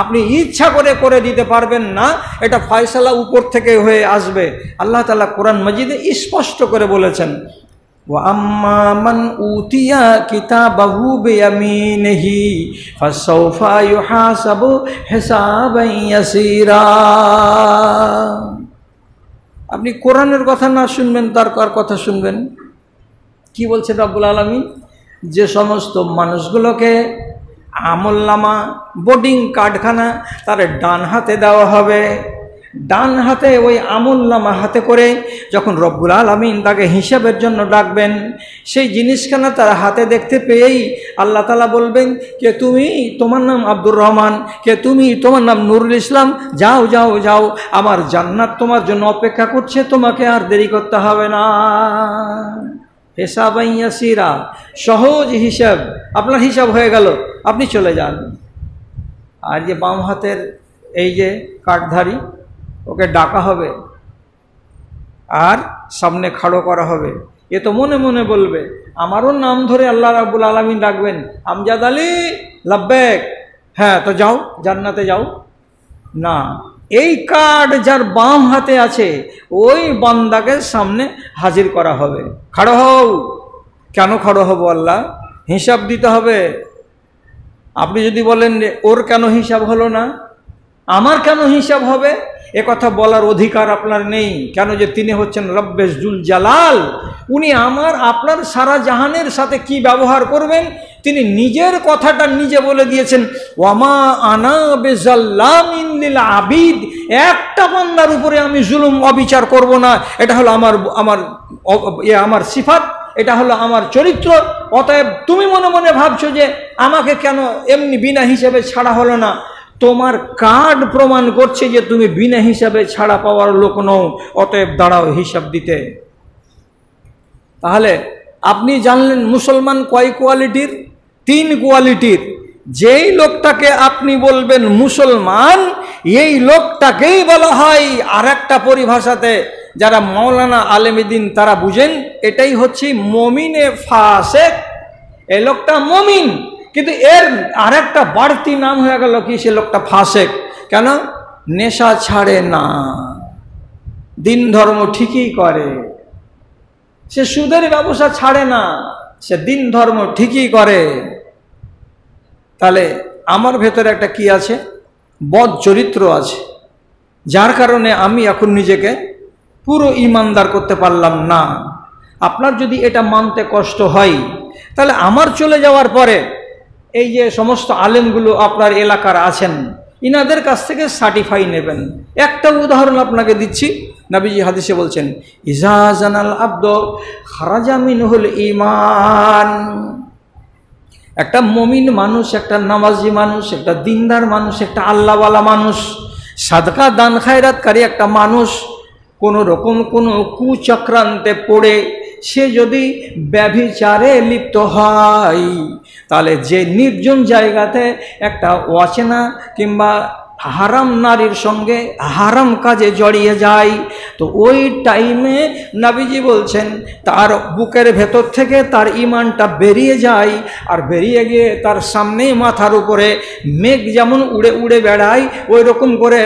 A: আপনি ইচ্ছা করে দিতে পারবেন না। এটা ফয়সালা উপর থেকে হয়ে আসবে। আল্লাহ তাআলা কোরআন মাজিদে স্পষ্ট করে বলেছেন, ওয়া আম্মা মান উতিয়া কিতাবাহু বিয়ামিনিহি ফাসাউফা ইউহাসাবু হিসাবান ইয়াসীরা। আপনি কোরআনের কথা না শুনবেন, তার কার কথা শুনবেন? কি বলছেন রব্বুল আলামিন? যে সমস্ত মানুষগুলোকে আমলনামা বোর্ডিং কার্ডখানা তার ডান হাতে দেওয়া হবে, ডান হাতে ওই আমলনামা হাতে করে যখন রব্বুল আলামিন তাকে হিসাবের জন্য ডাকবেন, সেই জিনিসখানা তার হাতে দেখতে পেয়েই আল্লাহ তাআলা বলবেন, কে তুমি? তোমার নাম আব্দুর রহমান। কে তুমি? তোমার নাম নুরুল ইসলাম। যাও যাও যাও, আমার জান্নাত তোমার জন্য অপেক্ষা করছে, তোমাকে আর দেরি করতে হবে না। হিসাবান ইয়াসিরা, সহজ হিসাব, আপনার হিসাব হয়ে গেল, আপনি চলে যান। আর যে বাম হাতের এই যে কার্ডধারী, ওকে ডাকা হবে আর সামনে খাড়ো করা হবে। এ তো মনে মনে বলবে, আমারও নাম ধরে আল্লাহ রাব্বুল আলামিন ডাকবেন, আমজাদ আলী লাব্বেক, হ্যাঁ তো যাও, জান্নাতে যাও। না, এই কার্ড যার বাম হাতে আছে ওই বান্দাকে সামনে হাজির করা হবে। খাড়ো হও। কেন খাড়ো হব? আল্লাহ হিসাব দিতে হবে। আপনি যদি বলেন ওর কেন হিসাব হলো না, আমার কেন হিসাব হবে, এ কথা বলার অধিকার আপনার নেই। কেন? যে তিনি হচ্ছেন রব্বে জুল জালাল। উনি আমার আপনার সারা জাহানের সাথে কি ব্যবহার করবেন তিনি নিজের কথাটা নিজে বলে দিয়েছেন, ওয়ামা আনা বিজাল্লামিন লিল আবিদ। একটা বান্দার উপরে আমি জুলুম অবিচার করব না, এটা হলো আমার সিফাত, এটা হলো আমার চরিত্র। অতএব তুমি মনে মনে ভাবছো যে আমাকে কেন এমনি বিনা হিসেবে ছাড়া হলো না, তোমার কার্ড প্রমাণ করছে যে তুমি বিনা হিসাবে ছাড়া পাওয়ার লোক নও। অতএব দাঁড়াও হিসাব দিতে। তাহলে আপনি জানলেন মুসলমান কয় কোয়ালিটির? 3 কোয়ালিটির। যেই লোকটাকে আপনি বলবেন মুসলমান, এই লোকটাকেই বলা হয় আর একটা পরিভাষাতে, যারা মাওলানা আলেমদ্দিন তারা বুঝেন, এটাই হচ্ছে মমিনে ফাসেক। এই লোকটা মমিন, কিন্তু এর আর একটা বাড়তি নাম হয়ে গেল কি, সে লোকটা ফাসেক। কেন? নেশা ছাড়ে না, দিন ধর্ম ঠিকই করে, সে সুদের ব্যবসা ছাড়ে না, সে দিন ধর্ম ঠিকই করে। তাহলে আমার ভেতরে একটা কি আছে? বদ চরিত্র আছে, যার কারণে আমি এখন নিজেকে পুরো ইমানদার করতে পারলাম না। আপনার যদি এটা মানতে কষ্ট হয়, তাহলে আমার চলে যাওয়ার পরে এই যে সমস্ত আলেমগুলো আপনার এলাকার আছেন, ইনাদের কাছ থেকে সার্টিফাই নেবেন। একটা উদাহরণ আপনাকে দিচ্ছি। নবীজি হাদিসে বলছেন, ইজা জানাল আব্দ খারাজা মিনহুল ঈমান। একটা মুমিন মানুষ, একটা নামাজি মানুষ, একটা দিনদার মানুষ, একটা আল্লাহওয়ালা মানুষ, সাদকা দান খায়রাতকারী একটা মানুষ, কোনো রকম কোনো কুচক্রান্তে পড়ে সে যদি ব্যভিচারে লিপ্ত হয়, তাহলে যে নির্জন জায়গাতে একটা অচেনা কিংবা হারাম নারীর সঙ্গে হারাম কাজে জড়িয়ে যায়, তো ওই টাইমে নবীজি বলছেন তার বুকের ভেতর থেকে তার ঈমানটা বেরিয়ে যায়, আর বেরিয়ে গিয়ে তার সামনে মাথার উপরে মেঘ যেমন উড়ে উড়ে বেড়ায়, ওই রকম করে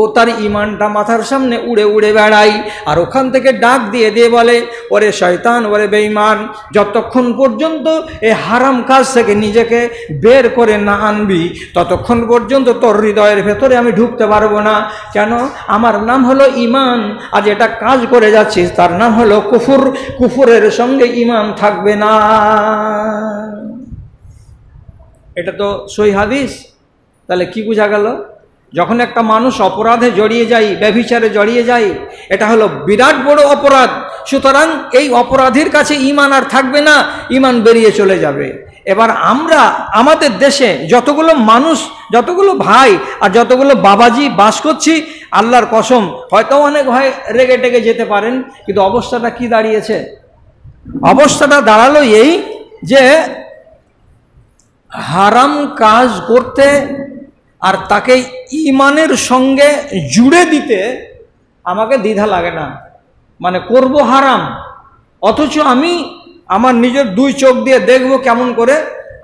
A: ও তার ঈমানটা মাথার সামনে উড়ে উড়ে বেড়ায়। আর ওখান থেকে ডাক দিয়ে দিয়ে বলে, ওরে শয়তান, ওরে বেঈমান, যতক্ষণ পর্যন্ত এই হারাম কাজ থেকে নিজেকে বের করে না আনবি, ততক্ষণ পর্যন্ত তোর হৃদয়ের ভেতরে আমি ঢুকতে পারবো না। কেন? আমার নাম হলো ঈমান, আজ এটা কাজ করে যাচ্ছিস, তার নাম হলো কুফর। কুফরের সঙ্গে ঈমান থাকবে না। এটা তো সহিহ হাদিস। তাহলে কি বোঝা গেল? যখন একটা মানুষ অপরাধে জড়িয়ে যায়, ব্যভিচারে জড়িয়ে যায়, এটা হলো বিরাট বড় অপরাধ। সুতরাং এই অপরাধীর কাছে ঈমান আর থাকবে না, ঈমান বেরিয়ে চলে যাবে। এবার আমরা আমাদের দেশে যতগুলো মানুষ, যতগুলো ভাই আর যতগুলো বাবাজি বাস করছি, আল্লাহর কসম হয়তো অনেক ভাই রেগে টেগে যেতে পারেন, কিন্তু অবস্থাটা কি দাঁড়িয়েছে? অবস্থাটা দাঁড়ালো এই যে হারাম কাজ করতে আর তাকে ঈমানের সঙ্গে জুড়ে দিতে আমাকে দ্বিধা লাগে না। মানে করব হারাম, অথচ আমি আমার নিজের 2 চোখ দিয়ে দেখব কেমন করে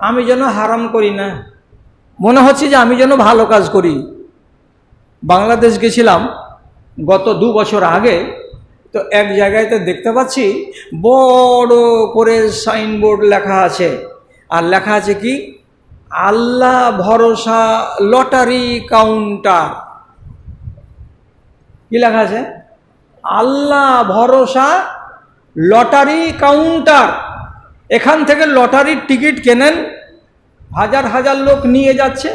A: আমি যেন হারাম করি না, মনে হচ্ছে যে আমি যেন ভালো কাজ করি। বাংলাদেশ গেছিলাম গত 2 বছর আগে, তো এক জায়গায়তে দেখতে পাচ্ছি বড় করে সাইনবোর্ড লেখা আছে, আর লেখা আছে কি, আল্লাহ ভরসা লটারি কাউন্টার। কি লেখা আছে? আল্লাহ ভরসা লটারি কাউন্টার, এখান থেকে লটারির টিকিট কেনেন, হাজার হাজার লোক নিয়ে যাচ্ছে।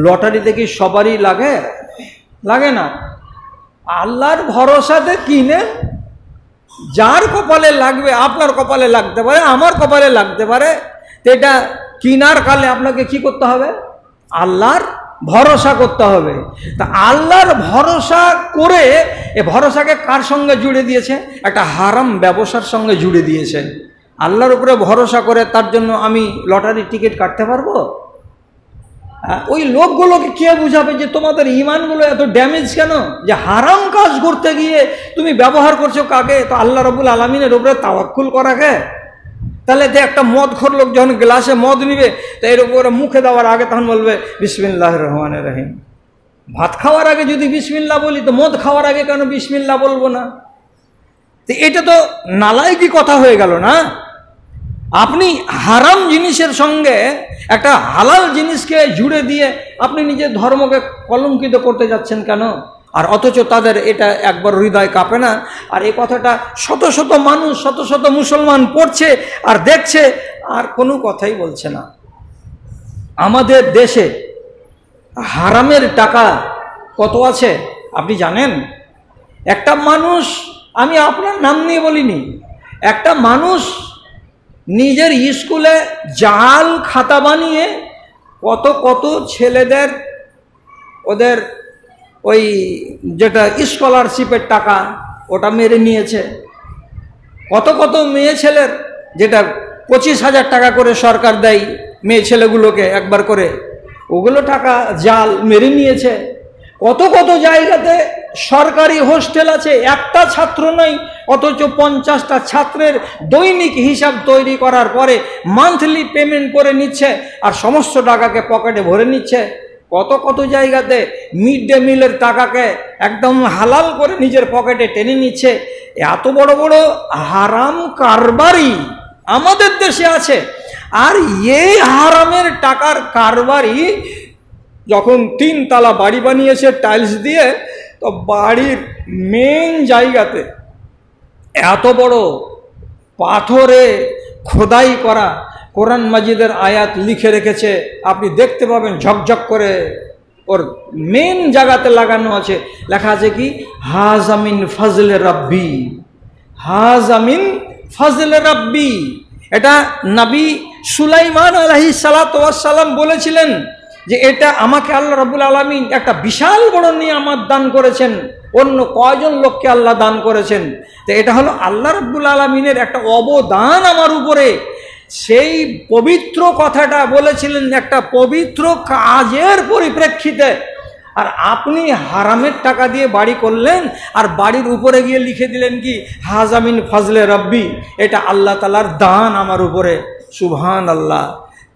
A: লটারিতে কি সবারই লাগে? লাগে না। আল্লাহর ভরসাতে কিনে যার কপালে লাগবে, আপনার কপালে লাগতে পারে, আমার কপালে লাগতে পারে, তো এটা কিনার কালে আপনাকে কি করতে হবে? আল্লাহর ভরসা করতে হবে। তা আল্লাহর ভরসা করে এ ভরসাকে কার সঙ্গে জুড়ে দিয়েছে? একটা হারাম ব্যবসার সঙ্গে জুড়ে দিয়েছে। আল্লাহর উপরে ভরসা করে তার জন্য আমি লটারির টিকিট কাটতে পারবো? ওই লোকগুলোকে কে বুঝাবে যে তোমাদের ইমানগুলো এত ড্যামেজ কেন, যে হারাম কাজ করতে গিয়ে তুমি ব্যবহার করছো কাকে? তো আল্লাহ রাব্বুল আলামিনের উপরে তাওয়াক্কুল করাকে। তাহলে যে একটা মদখোর লোক যখন গ্লাসে মদ নিবে, তো এর উপরে মুখে দেওয়ার আগে তখন বলবে বিসমিল্লাহির রহমানির রহিম। ভাত খাওয়ার আগে যদি বিসমিল্লাহ বলি, তো মদ খাওয়ার আগে কেন বিসমিল্লাহ বলবো না? তো এটা তো নালায়েকি কথা হয়ে গেল না? আপনি হারাম জিনিসের সঙ্গে একটা হালাল জিনিসকে জুড়ে দিয়ে আপনি নিজের ধর্মকে কলঙ্কিত করতে যাচ্ছেন কেন? আর অথচ তাদের এটা একবার হৃদয় কাঁপে না। আর এই কথাটা শত শত মানুষ, শত শত মুসলমান পড়ছে আর দেখছে, আর কোনো কথাই বলছে না। আমাদের দেশে হারামের টাকা কত আছে আপনি জানেন? একটা মানুষ, আমি আপনার নাম নিয়ে বলিনি, একটা মানুষ নিজের স্কুলে জাল খাতা বানিয়ে কত কত ছেলেদের ওদের ওই যেটা স্কলারশিপের টাকা ওটা মেরে নিয়েছে। কত কত মেয়ে ছেলের, যেটা 25,000 টাকা করে সরকার দেয় মেয়ে ছেলেগুলোকে একবার করে, ওগুলো টাকা জাল মেরে নিয়েছে। কত কত জায়গাতে সরকারি হোস্টেল আছে, একটা ছাত্র নাই, অথচ 50টা ছাত্রের দৈনিক হিসাব তৈরি করার পরে মান্থলি পেমেন্ট করে নিচ্ছে আর সমস্ত টাকাকে পকেটে ভরে নিচ্ছে। কত কত জায়গাতে মিড ডে মিলের টাকাকে একদম হালাল করে নিজের পকেটে টেনে নিচ্ছে। এত বড় বড় হারাম কারবারি আমাদের দেশে আছে। আর এই হারামের টাকার কারবারি যখন 3 তলা বাড়ি বানিয়েছে টাইলস দিয়ে, তো বাড়ির মেন জায়গাতে এত বড় পাথরে খোদাই করা কোরআন মাজিদের আয়াত লিখে রেখেছে, আপনি দেখতে পাবেন ঝকঝক করে ওর মেন জায়গাতে লাগানো আছে, লেখা আছে কি, হাজামিন ফজলে রাব্বি, হাজামিন ফজলে রাব্বি। এটা নবী সুলাইমান আলাইহিস সালাতু ওয়াস সালাম বলেছিলেন যে এটা আমাকে আল্লাহ রাব্বুল আলামিন একটা বিশাল বড় নিয়ামত দান করেছেন, অন্য কয়জন লোককে আল্লাহ দান করেছেন। তো এটা হলো আল্লাহ রাব্বুল আলামিনের একটা অবদান আমার উপরে। সেই পবিত্র কথাটা বলেছিলেন একটা পবিত্র কাজের পরিপ্রেক্ষিতে। আর আপনি হারামের টাকা দিয়ে বাড়ি করলেন আর বাড়ির উপরে গিয়ে লিখে দিলেন কি, হাজামিন ফজলে রব্বি, এটা আল্লাহ তাআলার দান আমার উপরে। সুবহানাল্লাহ।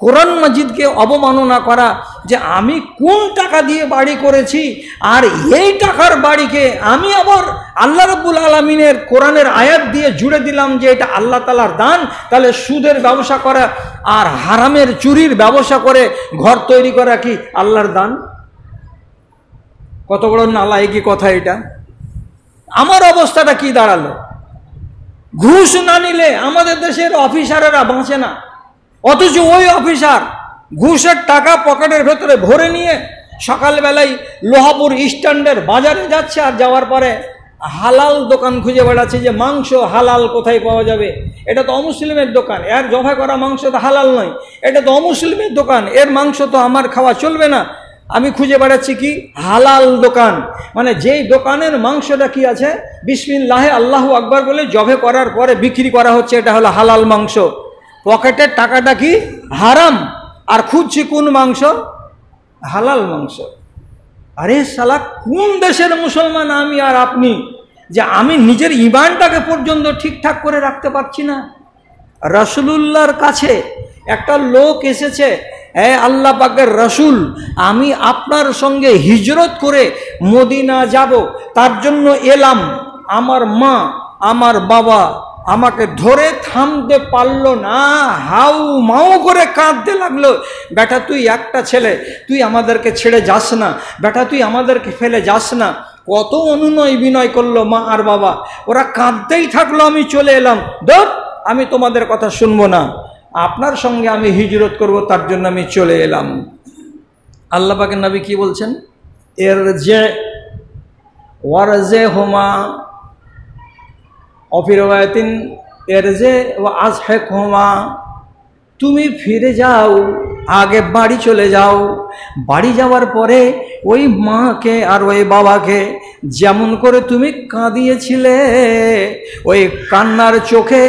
A: কোরআন মাজিদকে অবমাননা করা, যে আমি কোন টাকা দিয়ে বাড়ি করেছি আর এই টাকার বাড়িকে আমি আবার আল্লাহ রাব্বুল আলামিনের কোরআনের আয়াত দিয়ে জুড়ে দিলাম যে এটা আল্লাহ তাআলার দান। তাহলে সুদের ব্যবসা করা আর হারামের চুরির ব্যবসা করে ঘর তৈরি করা কি আল্লাহর দান? কত বড় নালায়েকি কথা এটা। আমার অবস্থাটা কি দাঁড়ালো? ঘুষ না নিলে আমাদের দেশের অফিসারেরা বাঁচে না, অথচ ওই অফিসার ঘুষের টাকা পকেটের ভেতরে ভরে নিয়ে সকালবেলায় লোহাপুর স্ট্যান্ডের বাজারে যাচ্ছে, আর যাওয়ার পরে হালাল দোকান খুঁজে বেড়াচ্ছে যে মাংস হালাল কোথায় পাওয়া যাবে। এটা তো অমুসলিমের দোকান, এর জবাই করা মাংস তো হালাল নয়, এটা তো অমুসলিমের দোকান, এর মাংস তো আমার খাওয়া চলবে না। আমি খুঁজে বেড়াচ্ছি কি হালাল দোকান, মানে যেই দোকানের মাংসটা কি আছে বিসমিল্লাহে আল্লাহু আকবার বলে জবে করার পরে বিক্রি করা হচ্ছে, এটা হলো হালাল মাংস। পকেটের টাকাটা কি হারাম, আর খুঁজছি কোন মাংস? হালাল মাংস। আরে শালা, কোন দেশের মুসলমান আমি আর আপনি যে আমি নিজের ঈমানটাকে পর্যন্ত ঠিকঠাক করে রাখতে পারছি না? রাসূলুল্লাহর কাছে একটা লোক এসেছে, হে আল্লাহ পাকের রাসূল, আমি আপনার সঙ্গে হিজরত করে মদিনা যাব, তার জন্য এলাম। আমার মা আমার বাবা আমাকে ধরে থামতে পারলো না, হাউ মাউ করে কাঁদতে লাগলো, বেটা তুই একটা ছেলে, তুই আমাদেরকে ছেড়ে যাস না, বেটা তুই আমাদেরকে ফেলে যাস না। কত অনুনয় বিনয় করলো মা আর বাবা, ওরা কাঁদতেই থাকলো, আমি চলে এলাম, ধর আমি তোমাদের কথা শুনবো না, আপনার সঙ্গে আমি হিজরত করব, তার জন্য আমি চলে এলাম। আল্লাহ পাকের নবী কি বলছেন? ইরজি ওয়ারজে হুমা, অফি রওয়ায়াতিন ইরজি ওয়া আজহিক হুমা, তুমি ফিরে যাও, আগে বাড়ি চলে যাও। বাড়ি যাওয়ার পরে ওই মাকে আর ওই বাবাকে যেমন করে তুমি কাঁদিয়েছিলে, ওই কান্নার চোখে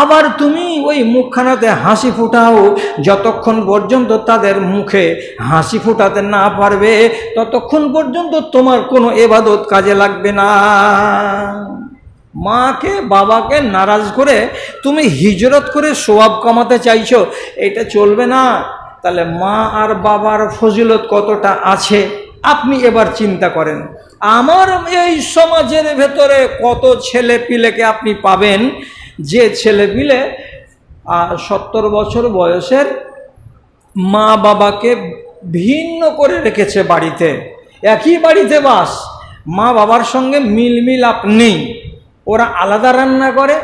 A: আবার তুমি ওই মুখখানাতে হাসি ফুটাও। যতক্ষণ পর্যন্ত তাদের মুখে হাসি ফুটাতে না পারবে, ততক্ষণ পর্যন্ত তোমার কোনো ইবাদত কাজে লাগবে না। মাকে বাবাকে নারাজ করে তুমি হিজরত করে সওয়াব কামাতে চাইছো, এটা চলবে না। তাহলে মা আর বাবার ফজিলত কতটা আছে আপনি এবার চিন্তা করেন। আমার এই সমাজের ভেতরে কত ছেলে পিলেকে আপনি পাবেন, যে ছেলে পিলে 70 বছর বয়সের মা বাবাকে ভিন্ন করে রেখেছে বাড়িতে, একই বাড়িতে বাস, মা বাবার সঙ্গে মিলমিলাপ নেই, ওরা আলাদা রান্না করে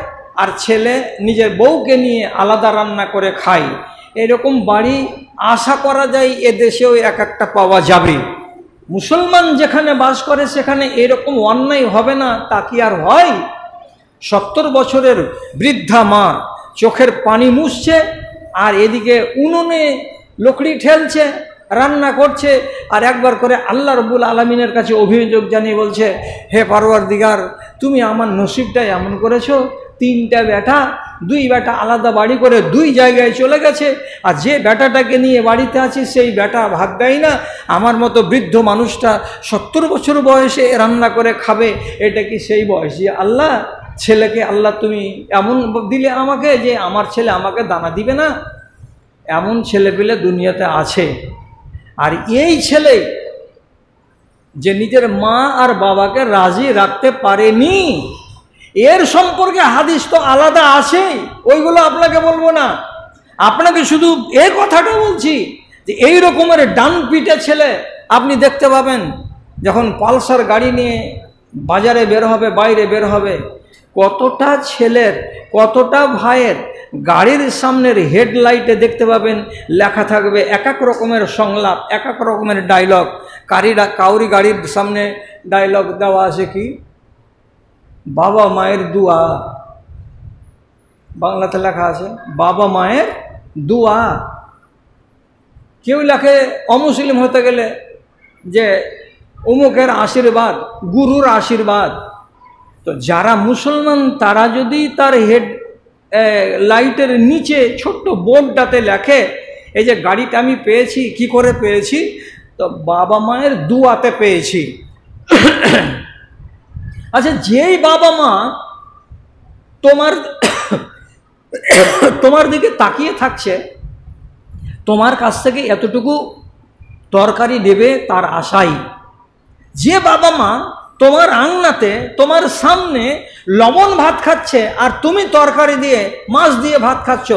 A: আর ছেলে নিজের বউকে নিয়ে আলাদা রান্না করে খায়। এরকম বাড়ি আশা করা যায় এদেশেও এক একটা পাওয়া যাবে। মুসলমান যেখানে বাস করে সেখানে এরকম অন্যায় হবে না, তা কি আর হয়? 70 বছরের বৃদ্ধা মা চোখের পানি মুছছে আর এদিকে উনুনে লকড়ি ঠেলছে, রান্না করছে, আর একবার করে আল্লাহ রব্বুল আলমিনের কাছে অভিযোগ জানিয়ে বলছে, হে পরওয়ারদিগার, তুমি আমার নসিবটা এমন করেছো, 3টা বেটা, 2 বেটা আলাদা বাড়ি করে 2 জায়গায় চলে গেছে, আর যে বেটাটাকে নিয়ে বাড়িতে আছি সেই বেটা ভাত দেয় না। আমার মতো বৃদ্ধ মানুষটা 70 বছর বয়সে রান্না করে খাবে, এটা কি সেই বয়সী? আল্লাহ, ছেলেকে আল্লাহ তুমি এমন দিলে আমাকে যে আমার ছেলে আমাকে দানা দিবে না? এমন ছেলে পেলে দুনিয়াতে আছে। আর এই ছেলে যে নিজের মা আর বাবাকে রাজি রাখতে পারেনি, এর সম্পর্কে হাদিস তো আলাদা আছে, ওইগুলো আপনাকে বলবো না। আপনাকে শুধু এই কথাটা বলছি যে এই রকমের ডান পিটে ছেলে আপনি দেখতে পাবেন যখন পালসার গাড়ি নিয়ে বাজারে বের হবে, বাইরে বের হবে, কতটা ছেলের কতটা ভাইয়ের গাড়ির সামনের হেডলাইটে দেখতে পাবেন লেখা থাকবে এক এক রকমের সংলাপ, এক এক রকমের ডায়লগ। কাউরি গাড়ির সামনে ডায়লগ দেওয়া আছে কি, বাবা মায়ের দুয়া, বাংলাতে লেখা আছে বাবা মায়ের দুয়া। কেউ লেখে অমুসলিম হতে গেলে যে অমুকের আশীর্বাদ, গুরুর আশীর্বাদ। তো যারা মুসলমান তারা যদি তার হেড লাইটের নিচে ছোট্ট বোর্ডটাতে লেখে, এই যে গাড়িটা আমি পেয়েছি, কি করে পেয়েছি, তো বাবা মায়ের দুয়াতে পেয়েছি। আচ্ছা, যেই বাবা মা তোমার দিকে তাকিয়ে থাকছে, তোমার কাছ থেকে এতটুকু তরকারি নেবে তার আশাই, যে বাবা মা তোমার আঙনাতে তোমার সামনে লবণ ভাত খাচ্ছে আর তুমি তরকারি দিয়ে মাছ দিয়ে ভাত খাচ্ছ,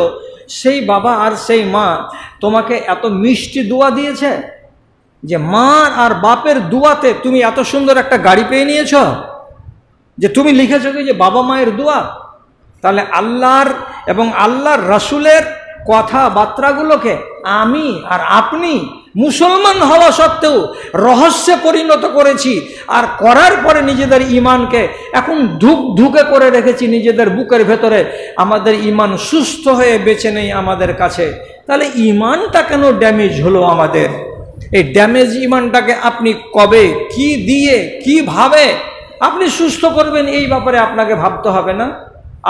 A: সেই বাবা আর সেই মা তোমাকে এত মিষ্টি দোয়া দিয়েছে যে মা আর বাপের দোয়াতে তুমি এত সুন্দর একটা গাড়ি পেয়ে নিয়েছ, যে তুমি লিখেছো কি যে বাবা মায়ের দোয়া। তাহলে আল্লাহর এবং আল্লাহর রাসূলের কথাবার্তাগুলোকে আমি আর আপনি মুসলমান হওয়া সত্ত্বেও রহস্যে পরিণত করেছি, আর করার পরে নিজেদের ইমানকে এখন ধুকে করে রেখেছি নিজেদের বুকের ভেতরে। আমাদের ইমান সুস্থ হয়ে বেঁচে নেই আমাদের কাছে। তাহলে ইমানটা কেন ড্যামেজ হলো আমাদের? এই ড্যামেজ ইমানটাকে আপনি কবে, কি দিয়ে, কিভাবে আপনি সুস্থ করবেন, এই ব্যাপারে আপনাকে ভাবতে হবে না?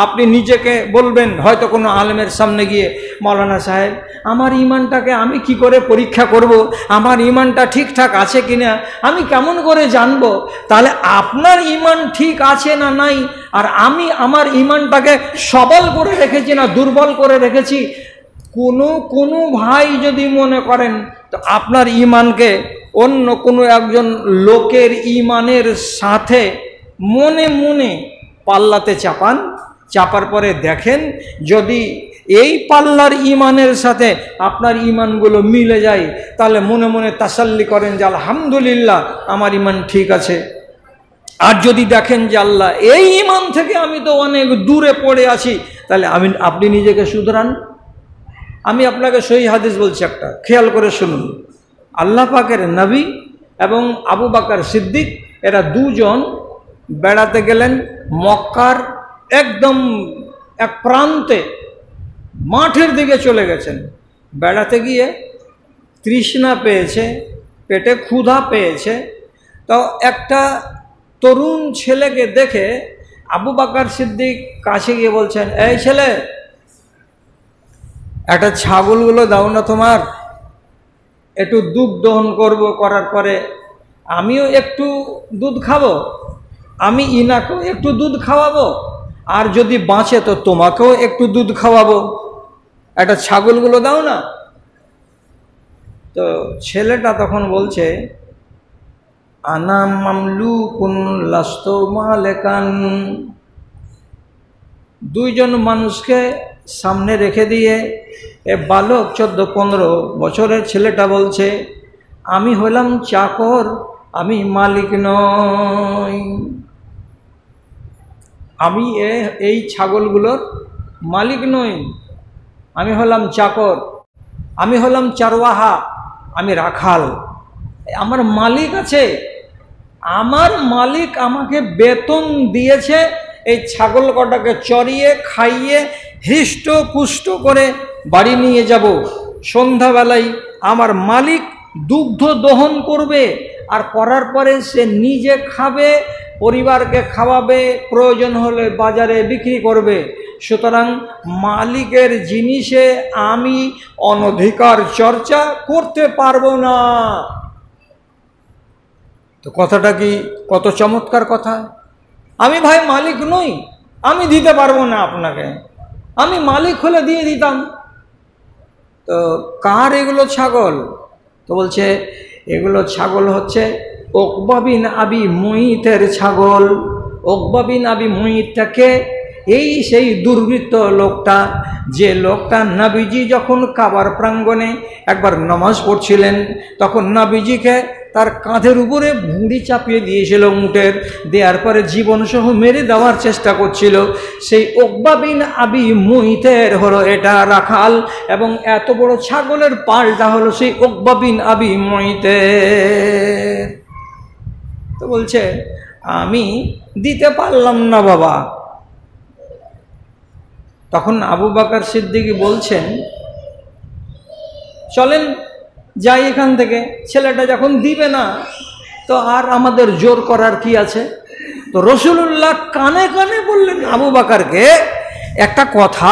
A: আপনি নিজেকে বলবেন হয়তো কোনো আলেমের সামনে গিয়ে, মৌলানা সাহেব আমার ইমানটাকে আমি কি করে পরীক্ষা করব, আমার ইমানটা ঠিকঠাক আছে কিনা আমি কেমন করে জানবো? তাহলে আপনার ইমান ঠিক আছে না নাই, আর আমি আমার ইমানটাকে সবল করে রেখেছি না দুর্বল করে রেখেছি, কোনো ভাই যদি মনে করেন তো আপনার ইমানকে অন্য কোনো একজন লোকের ইমানের সাথে মনে মনে পাল্লাতে চাপান, চাপার পরে দেখেন যদি এই পাল্লার ইমানের সাথে আপনার ইমানগুলো মিলে যায়, তাহলে মনে মনে তাসাল্লি করেন যে আলহামদুলিল্লাহ আমার ইমান ঠিক আছে। আর যদি দেখেন যে আল্লাহ এই ঈমান থেকে আমি তো অনেক দূরে পড়ে আছি, তাহলে আপনি নিজেকে শুধরান। আমি আপনাকে সহিহ হাদিস বলছি, একটা খেয়াল করে শুনুন। আল্লাহ পাকের নবী এবং আবু বকর সিদ্দিক এরা দুজন বেড়াতে গেলেন মক্কার একদম এক প্রান্তে, মাঠের দিকে চলে গেছেন। বেড়াতে গিয়ে তৃষ্ণা পেয়েছে, পেটে ক্ষুধা পেয়েছে। তো একটা তরুণ ছেলেকে দেখে আবু বকর সিদ্দিক কাছে গিয়ে বলছেন, এই ছেলে, একটা ছাগলগুলো দাও না, তোমার একটু দুধ দহন করব, করার পরে আমিও একটু দুধ খাবো, আমি ইনাকেও একটু দুধ খাওয়াবো, আর যদি বাঁচে তো তোমাকেও একটু দুধ খাওয়াবো, একটা ছাগলগুলো দাও না। তো ছেলেটা তখন বলছে, আনা মামলুকুন লাস্তু মালেকান। দুইজন মানুষকে সামনে রেখে দিয়ে এ বালক 14-15 বছরের ছেলেটা বলছে, আমি হলাম চাকর, আমি মালিক নই, আমি এই ছাগলগুলোর মালিক নই, আমি হলাম চাকর, আমি হলাম চারওয়াহা, আমি রাখাল। আমার মালিক আছে, আমার মালিক আমাকে বেতন দিয়েছে এই ছাগল কটাকে চড়িয়ে খাইয়ে হৃষ্ট পুষ্ট করে বাড়ি নিয়ে যাব। সন্ধ্যাবেলায় আমার মালিক দুগ্ধ দহন করবে, আর করার পরে সে নিজে খাবে, পরিবারকে খাওয়াবে, প্রয়োজন হলে বাজারে বিক্রি করবে। সুতরাং মালিকের জিনিসে আমি অনধিকার চর্চা করতে পারবো না। তো কথাটা কি কত চমৎকার কথা। আমি ভাই মালিক নই, আমি দিতে পারবো না আপনাকে, আমি মালিক হলে দিয়ে দিতাম। তো কার এগুলো ছাগল? তো বলছে এগুলো ছাগল হচ্ছে উকবা বিন আবি মুইতের ছাগল। উকবা বিন আবি মুইতটাকে, এই সেই দুর্বৃত্ত লোকটা, যে লোকটা নবীজি যখন কাবার প্রাঙ্গণে একবার নামাজ পড়ছিলেন, তখন নবীজিকে তার কাঁধের উপরে ভুঁড়ি চাপিয়ে দিয়েছিল উটের, দেওয়ার পরে জীবনসহ মেরে দেওয়ার চেষ্টা করছিল। সেই উকবা বিন আবি মুইতের হলো এটা রাখাল, এবং এত বড় ছাগলের পালটা হলো সেই উকবা বিন আবি মুইতের। তো বলছে আমি দিতে পারলাম না বাবা। তখন আবু বকর সিদ্দিক বলছেন, চলেন যাই এখান থেকে, ছেলেটা যখন দিবে না তো আর আমাদের জোর করার কি আছে। তো রাসূলুল্লাহ কানে কানে বললেন আবু বকরকে একটা কথা।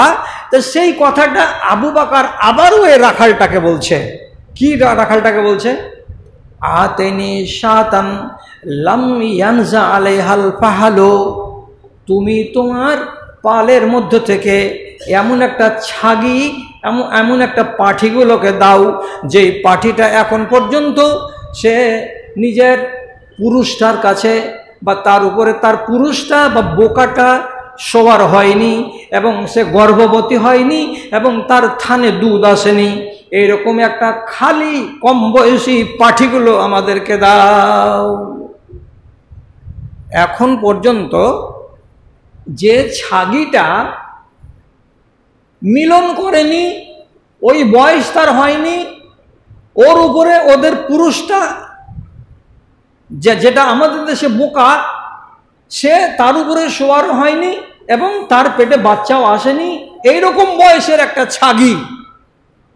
A: তো সেই কথাটা আবু বকর আবারও এই রাখালটাকে বলছে। কি রাখালটাকে বলছে? আতেনি শাতান লাম ইয়ানজা আলাইহাল ফাহালো, তুমি তোমার পালের মধ্য থেকে এমন একটা ছাগি, এমন একটা পাঠিগুলোকে দাও, যেই পাঠিটা এখন পর্যন্ত সে নিজের পুরুষটার কাছে বা তার উপরে তার পুরুষটা বা বোকাটা সবার হয়নি, এবং সে গর্ভবতী হয়নি, এবং তার থানে দুধ আসেনি। এইরকম একটা খালি কম বয়সী পাঠিগুলো আমাদেরকে দাও। এখন পর্যন্ত যে ছাগিটা মিলন করেনি, ওই বয়স তার হয়নি, ওর উপরে ওদের পুরুষটা যেটা আমাদের দেশে বোকা, সে তার উপরে শোয়ার হয়নি এবং তার পেটে বাচ্চাও আসেনি, এইরকম বয়সের একটা ছাগি,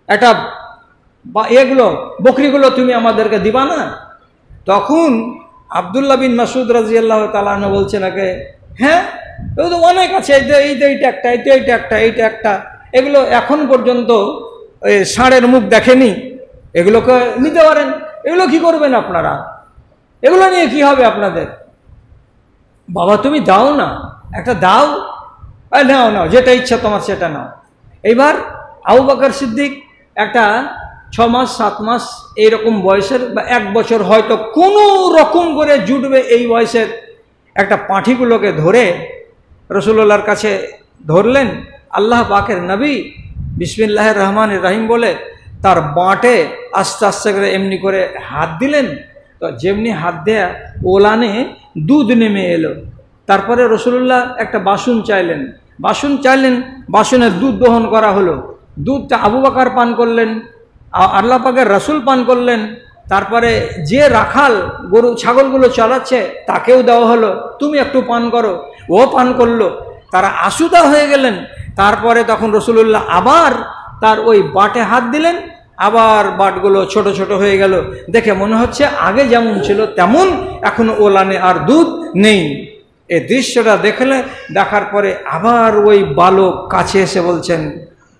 A: একটা এগুলো বকরিগুলো তুমি আমাদেরকে দিবা না? তখন আব্দুল্লাহ বিন মাসউদ রাদিয়াল্লাহু তাআলা আনহু বলছে নাকি, হ্যাঁ এগুলো তো অনেক আছে, এইটা একটা, এইটা একটা, এইটা একটা, এগুলো এখন পর্যন্ত ষাঁড়ের মুখ দেখেনি, এগুলোকে নিতে পারেন। এগুলো কি করবেন আপনারা? এগুলো নিয়ে কি হবে আপনাদের? বাবা তুমি দাও না, একটা দাও, নাও নাও, যেটা ইচ্ছা তোমার সেটা নাও। এইবার আবু বকর সিদ্দিক একটা 6 মাস 7 মাস এইরকম বয়সের বা 1 বছর হয়তো কোনো রকম করে জুটবে এই বয়সের একটা পাঁঠিগুলোকে ধরে রাসূলুল্লাহর কাছে ধরলেন। আল্লাহ পাকের নবী বিসমিল্লাহির রহমানির রহিম বলে তার বাঁটে আস্তে আস্তে করে এমনি করে হাত দিলেন। তো যেমনি হাত দেয়া ওলানে দুধ নেমে এলো। তারপরে রসুল্লাহ একটা বাসন চাইলেন, বাসনের দুধ দহন করা হলো। দুধটা আবু বকর পান করলেন, আল্লাহ পাকের রসুল পান করলেন। তারপরে যে রাখাল গরু ছাগলগুলো চালাচ্ছে তাকেও দেওয়া হলো, তুমি একটু পান করো, ও পান করলো। তারা আশুদা হয়ে গেলেন। তারপরে তখন রসুল্লাহ আবার তার ওই বাটে হাত দিলেন, আবার বাটগুলো ছোট ছোট হয়ে গেল। দেখে মনে হচ্ছে আগে যেমন ছিল তেমন, এখন ওলানে আর দুধ নেই। এই দৃশ্যটা দেখার পরে আবার ওই বালক কাছে এসে বলছেন,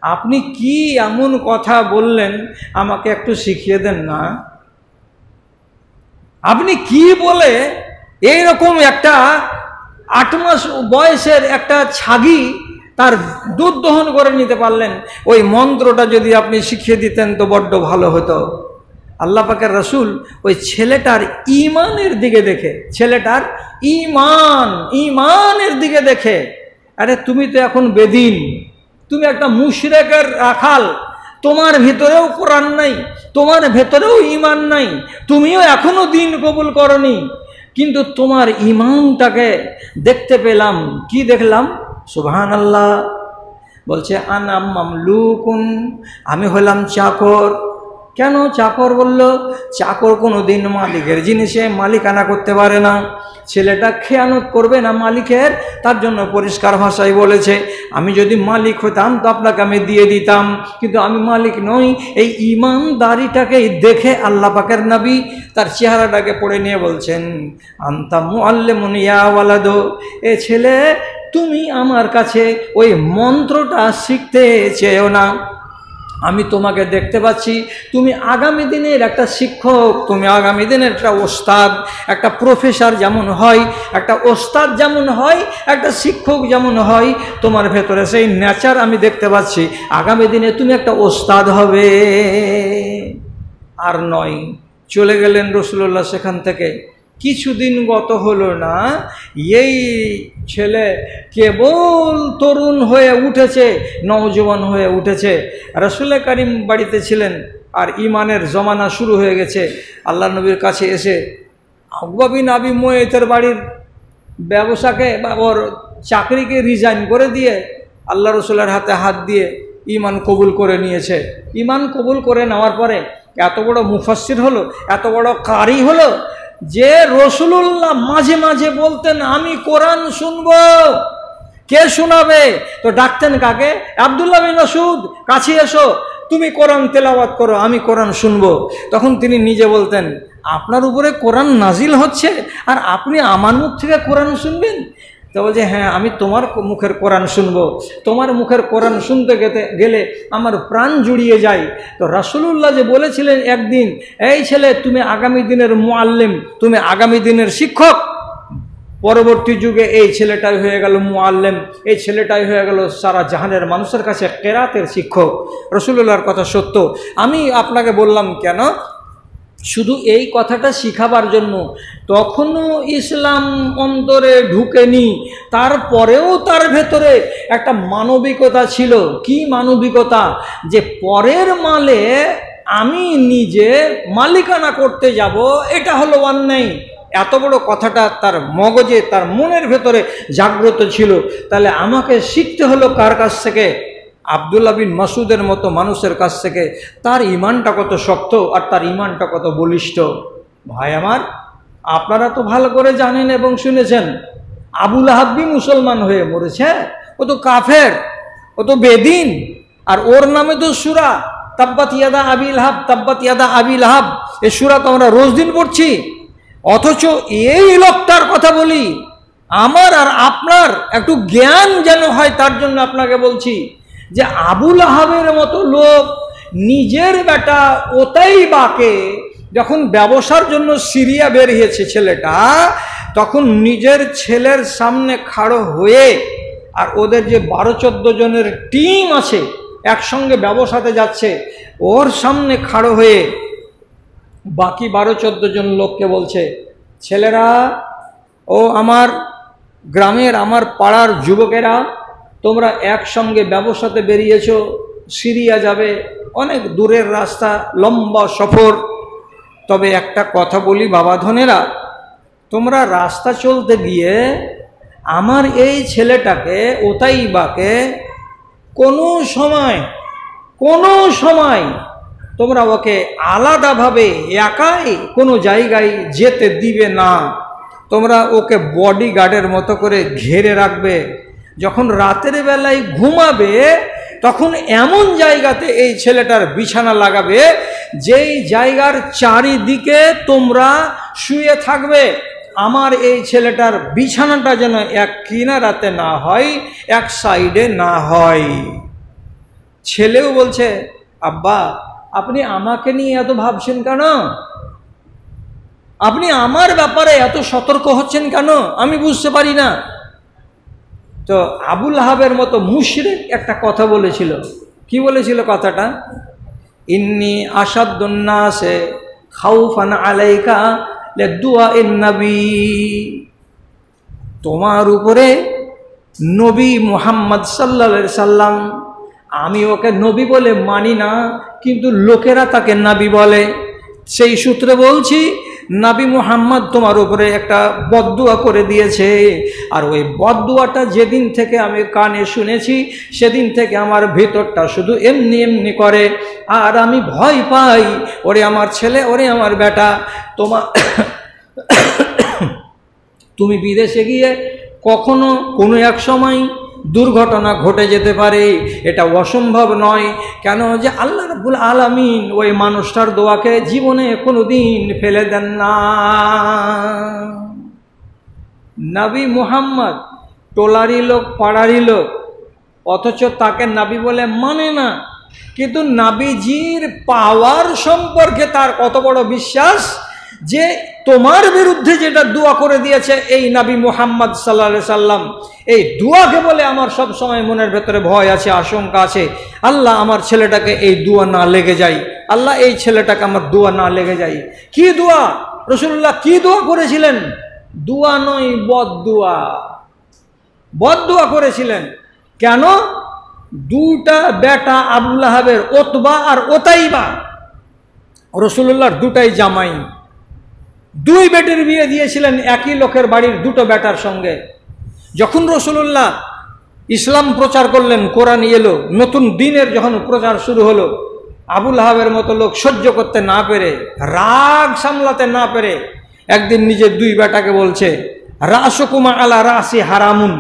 A: আপনি কি এমন কথা বললেন, আমাকে একটু শিখিয়ে দেন না। আপনি কি বলে এইরকম একটা 8 মাস বয়সের একটা ছাগি তার দুধ দহন করে নিতে পারলেন? ওই মন্ত্রটা যদি আপনি শিখিয়ে দিতেন তো বড্ড ভালো হতো। আল্লাহ পাকের রসুল ওই ছেলেটার ঈমানের দিকে দেখে, ছেলেটার ঈমানের দিকে দেখে, আরে তুমি তো এখন বেদিন, তুমি একটা মুশরিকের রাখাল, তোমার ভিতরেও কোরআন নাই, তোমার ভেতরেও ঈমান নাই, তুমিও এখনো দিন কবুল করনি, কিন্তু তোমার ঈমানটাকে দেখতে পেলাম। কি দেখলাম? সুবহানাল্লাহ। বলছে আনা মামলুকুন, আমি হলাম চাকর। কেন চাকর বলল? চাকর কোনো দিন মালিকের জিনিসে মালিকানা করতে পারে না। ছেলেটা খেয়ানত করবে না মালিকের, তার জন্য পরিষ্কার ভাষায় বলেছে, আমি যদি মালিক হতাম তো আপনাকে আমি দিয়ে দিতাম, কিন্তু আমি মালিক নই। এই ঈমানদারিটাকেই দেখে আল্লাহ পাকের নবী তার চেহারাটাকে পড়ে নিয়ে বলছেন, আনতা মুআল্লিমুন ইয়া ওয়ালাদু, এ ছেলে তুমি আমার কাছে ওই মন্ত্রটা শিখতে চেয়েও না। আমি তোমাকে দেখতে পাচ্ছি তুমি আগামী দিনের একটা শিক্ষক, তুমি আগামী দিনের একটা ওস্তাদ। একটা প্রফেসর যেমন হয়, একটা ওস্তাদ যেমন হয়, একটা শিক্ষক যেমন হয়, তোমার ভেতরে সেই নেচার আমি দেখতে পাচ্ছি। আগামী দিনে তুমি একটা ওস্তাদ হবে। আর নয়, চলে গেলেন রাসূলুল্লাহ সেখান থেকে। কিছুদিন গত হলো না, এই ছেলে কেবল তরুণ হয়ে উঠেছে, নওজওয়ান হয়ে উঠেছে। রাসূল কারীম বাড়িতে ছিলেন আর ঈমানের জমানা শুরু হয়ে গেছে। আল্লাহ নবীর কাছে এসে উকবা বিন আবি মুয়াইতের বাড়ির ব্যবসাকে বা ওর চাকরিকে রিজাইন করে দিয়ে আল্লাহ রসুলের হাতে হাত দিয়ে ঈমান কবুল করে নিয়েছে। ঈমান কবুল করে নেওয়ার পরে এত বড় মুফাসসির হলো, এত বড় কারি হলো যে রাসূলুল্লাহ মাঝে মাঝে বলতেন, আমি কোরআন শুনবো। কে শোনাবে? তো ডাকতেন কাকে? আব্দুল্লাহ বিন মাসউদ, কাছে এসো, তুমি কোরআন তেলাওয়াত করো, আমি কোরআন শুনবো। তখন তিনি নিজে বলতেন, আপনার উপরে কোরআন নাজিল হচ্ছে আর আপনি আমার মুখ থেকে কোরআন শুনবেন? তো বলছে, হ্যাঁ, আমি তোমার মুখের কোরআন শুনবো। তোমার মুখের কোরআন শুনতে গেলে আমার প্রাণ জুড়িয়ে যায়। তো রাসূলুল্লাহ যে বলেছিলেন একদিন, এই ছেলে তুমি আগামী দিনের মুআল্লিম, তুমি আগামী দিনের শিক্ষক। পরবর্তী যুগে এই ছেলেটাই হয়ে গেল মুআল্লিম, এই ছেলেটাই হয়ে গেল সারা জাহানের মানুষের কাছে কেরাতের শিক্ষক। রাসূলুল্লাহর কথা সত্য। আমি আপনাকে বললাম কেন? শুধু এই কথাটা শিখাবার জন্য। তখনও ইসলাম অন্তরে ঢুকেনি, তারপরেও তার ভেতরে একটা মানবিকতা ছিল। কি মানবিকতা? যে পরের মালে আমি নিজে মালিকানা করতে যাব, এটা হলো অন্যায়। এত বড় কথাটা তার মগজে, তার মনের ভেতরে জাগ্রত ছিল। তাহলে আমাকে শিখতে হলো কার কাছ থেকে? আব্দুল্লাহ বিন মাসউদের মতো মানুষের কাছ থেকে। তার ঈমানটা কত শক্ত আর তার ঈমানটা কত বলিষ্ঠ। ভাই আমার, আপনারা তো ভালো করে জানেন এবং শুনেছেন, আবু লাহাব মুসলমান হয়ে মরেছে। ও তো কাফের, ও তো বেদিন, আর ওর নামে তো সূরা তাব্বাত ইয়াদা আবি লাহাব, তাব্বাত ইয়াদা আবি লাহাব। এই সূরা তো আমরা রোজ দিন পড়ছি। অথচ এই লোকটার কথা বলি, আমার আর আপনার একটু জ্ঞান যেন হয় তার জন্য আপনাকে বলছি যে আবু লাহাবের মতো লোক নিজের বেটা ওতাইবাকে যখন ব্যবসার জন্য সিরিয়া বেরিয়েছে ছেলেটা, তখন নিজের ছেলের সামনে খাড়ো হয়ে, আর ওদের যে 12-14 জনের টিম আছে একসঙ্গে ব্যবসাতে যাচ্ছে, ওর সামনে খাড়ো হয়ে বাকি 12-14 জন লোককে বলছে, ছেলেরা, ও আমার গ্রামের, আমার পাড়ার যুবকেরা, তোমরা একসঙ্গে ব্যবসাতে বেরিয়েছ, সিরিয়া যাবে, অনেক দূরের রাস্তা, লম্বা সফর। তবে একটা কথা বলি বাবা ধনেরা, তোমরা রাস্তা চলতে গিয়ে আমার এই ছেলেটাকে ওতাইবাকে কোনো সময় তোমরা ওকে আলাদাভাবে একাই কোনো জায়গায় যেতে দিবে না। তোমরা ওকে বডিগার্ডের মতো করে ঘিরে রাখবে। যখন রাতের বেলায় ঘুমাবে তখন এমন জায়গাতে এই ছেলেটার বিছানা লাগাবে যেই জায়গার চারিদিকে তোমরা শুয়ে থাকবে। আমার এই ছেলেটার বিছানাটা যেন এক কিনারাতে না হয়, এক সাইডে না হয়। ছেলেও বলছে, আব্বা আপনি আমাকে নিয়ে এত ভাবছেন কেন? আপনি আমার ব্যাপারে এত সতর্ক হচ্ছেন কেন? আমি বুঝতে পারি না। তো আবুল আহাবের মতো মুশরিক একটা কথা বলেছিল। কি বলেছিল কথাটা? ইন্নী আসাদুন নাসে খাউফান আলাইকা লিদুআ ইন নবী। তোমার উপরে নবী মুহাম্মদ সাল্লাল্লাহু আলাইহি সাল্লাম, আমি ওকে নবী বলে মানি না, কিন্তু লোকেরা তাকে নবী বলে। সেই সূত্রে বলছি, নবী মুহাম্মদ তোমার উপরে একটা বদদুয়া করে দিয়েছে। আর ওই বদদুয়াটা যেদিন থেকে আমি কানে শুনেছি সেদিন থেকে আমার ভিতরটা শুধু এমনি এমনি করে, আর আমি ভয় পাই, ওরে আমার ছেলে, ওরে আমার বেটা, তুমি বিদেশে গিয়ে কখনো কোনো এক সময় দুর্ঘটনা ঘটে যেতে পারে। এটা অসম্ভব নয়। কেন? যে আল্লাহ রাব্বুল আলামিন ওই মানুষটার দোয়াকে জীবনে কোনোদিন ফেলে দেন না। নবী মুহাম্মদ টোলারি লোক, পাড়ারি লোক, অথচ তাকে নবী বলে মানে না। কিন্তু নবীজির পাওয়ার সম্পর্কে তার কত বড় বিশ্বাস যে তোমার বিরুদ্ধে যেটা দোয়া করে দিয়েছে এই নবী মুহাম্মদ সাল্লাল্লাহু আলাইহি সাল্লাম, এই দোয়াকে বলে আমার সব সময় মনের ভেতরে ভয় আছে, আশঙ্কা আছে। আল্লাহ আমার ছেলেটাকে এই দোয়া না লেগে যায়, আল্লাহ এই ছেলেটাকে আমার দোয়া না লেগে যায়। কি দোয়া? রাসূলুল্লাহ কি দোয়া করেছিলেন? দোয়া নয়, বদদুয়া। বদদুয়া করেছিলেন। কেন? দুটা বেটা আবুল আহাবের, উতবা আর উতাইবা, রাসূলুল্লাহর দুটাই জামাই। দুই বেটির বিয়ে দিয়েছিলেন একই লোকের বাড়ির দুটো বেটার সঙ্গে। যখন রাসূলুল্লাহ ইসলাম প্রচার করলেন, কোরআন এলো, নতুন দিনের যখন প্রচার শুরু হলো, আবুল আহাবের মতো লোক সহ্য করতে না পেরে, রাগ সামলাতে না পেরে একদিন নিজের দুই বেটাকে বলছে, রাসুকুমা আলা রাসি হারামুন,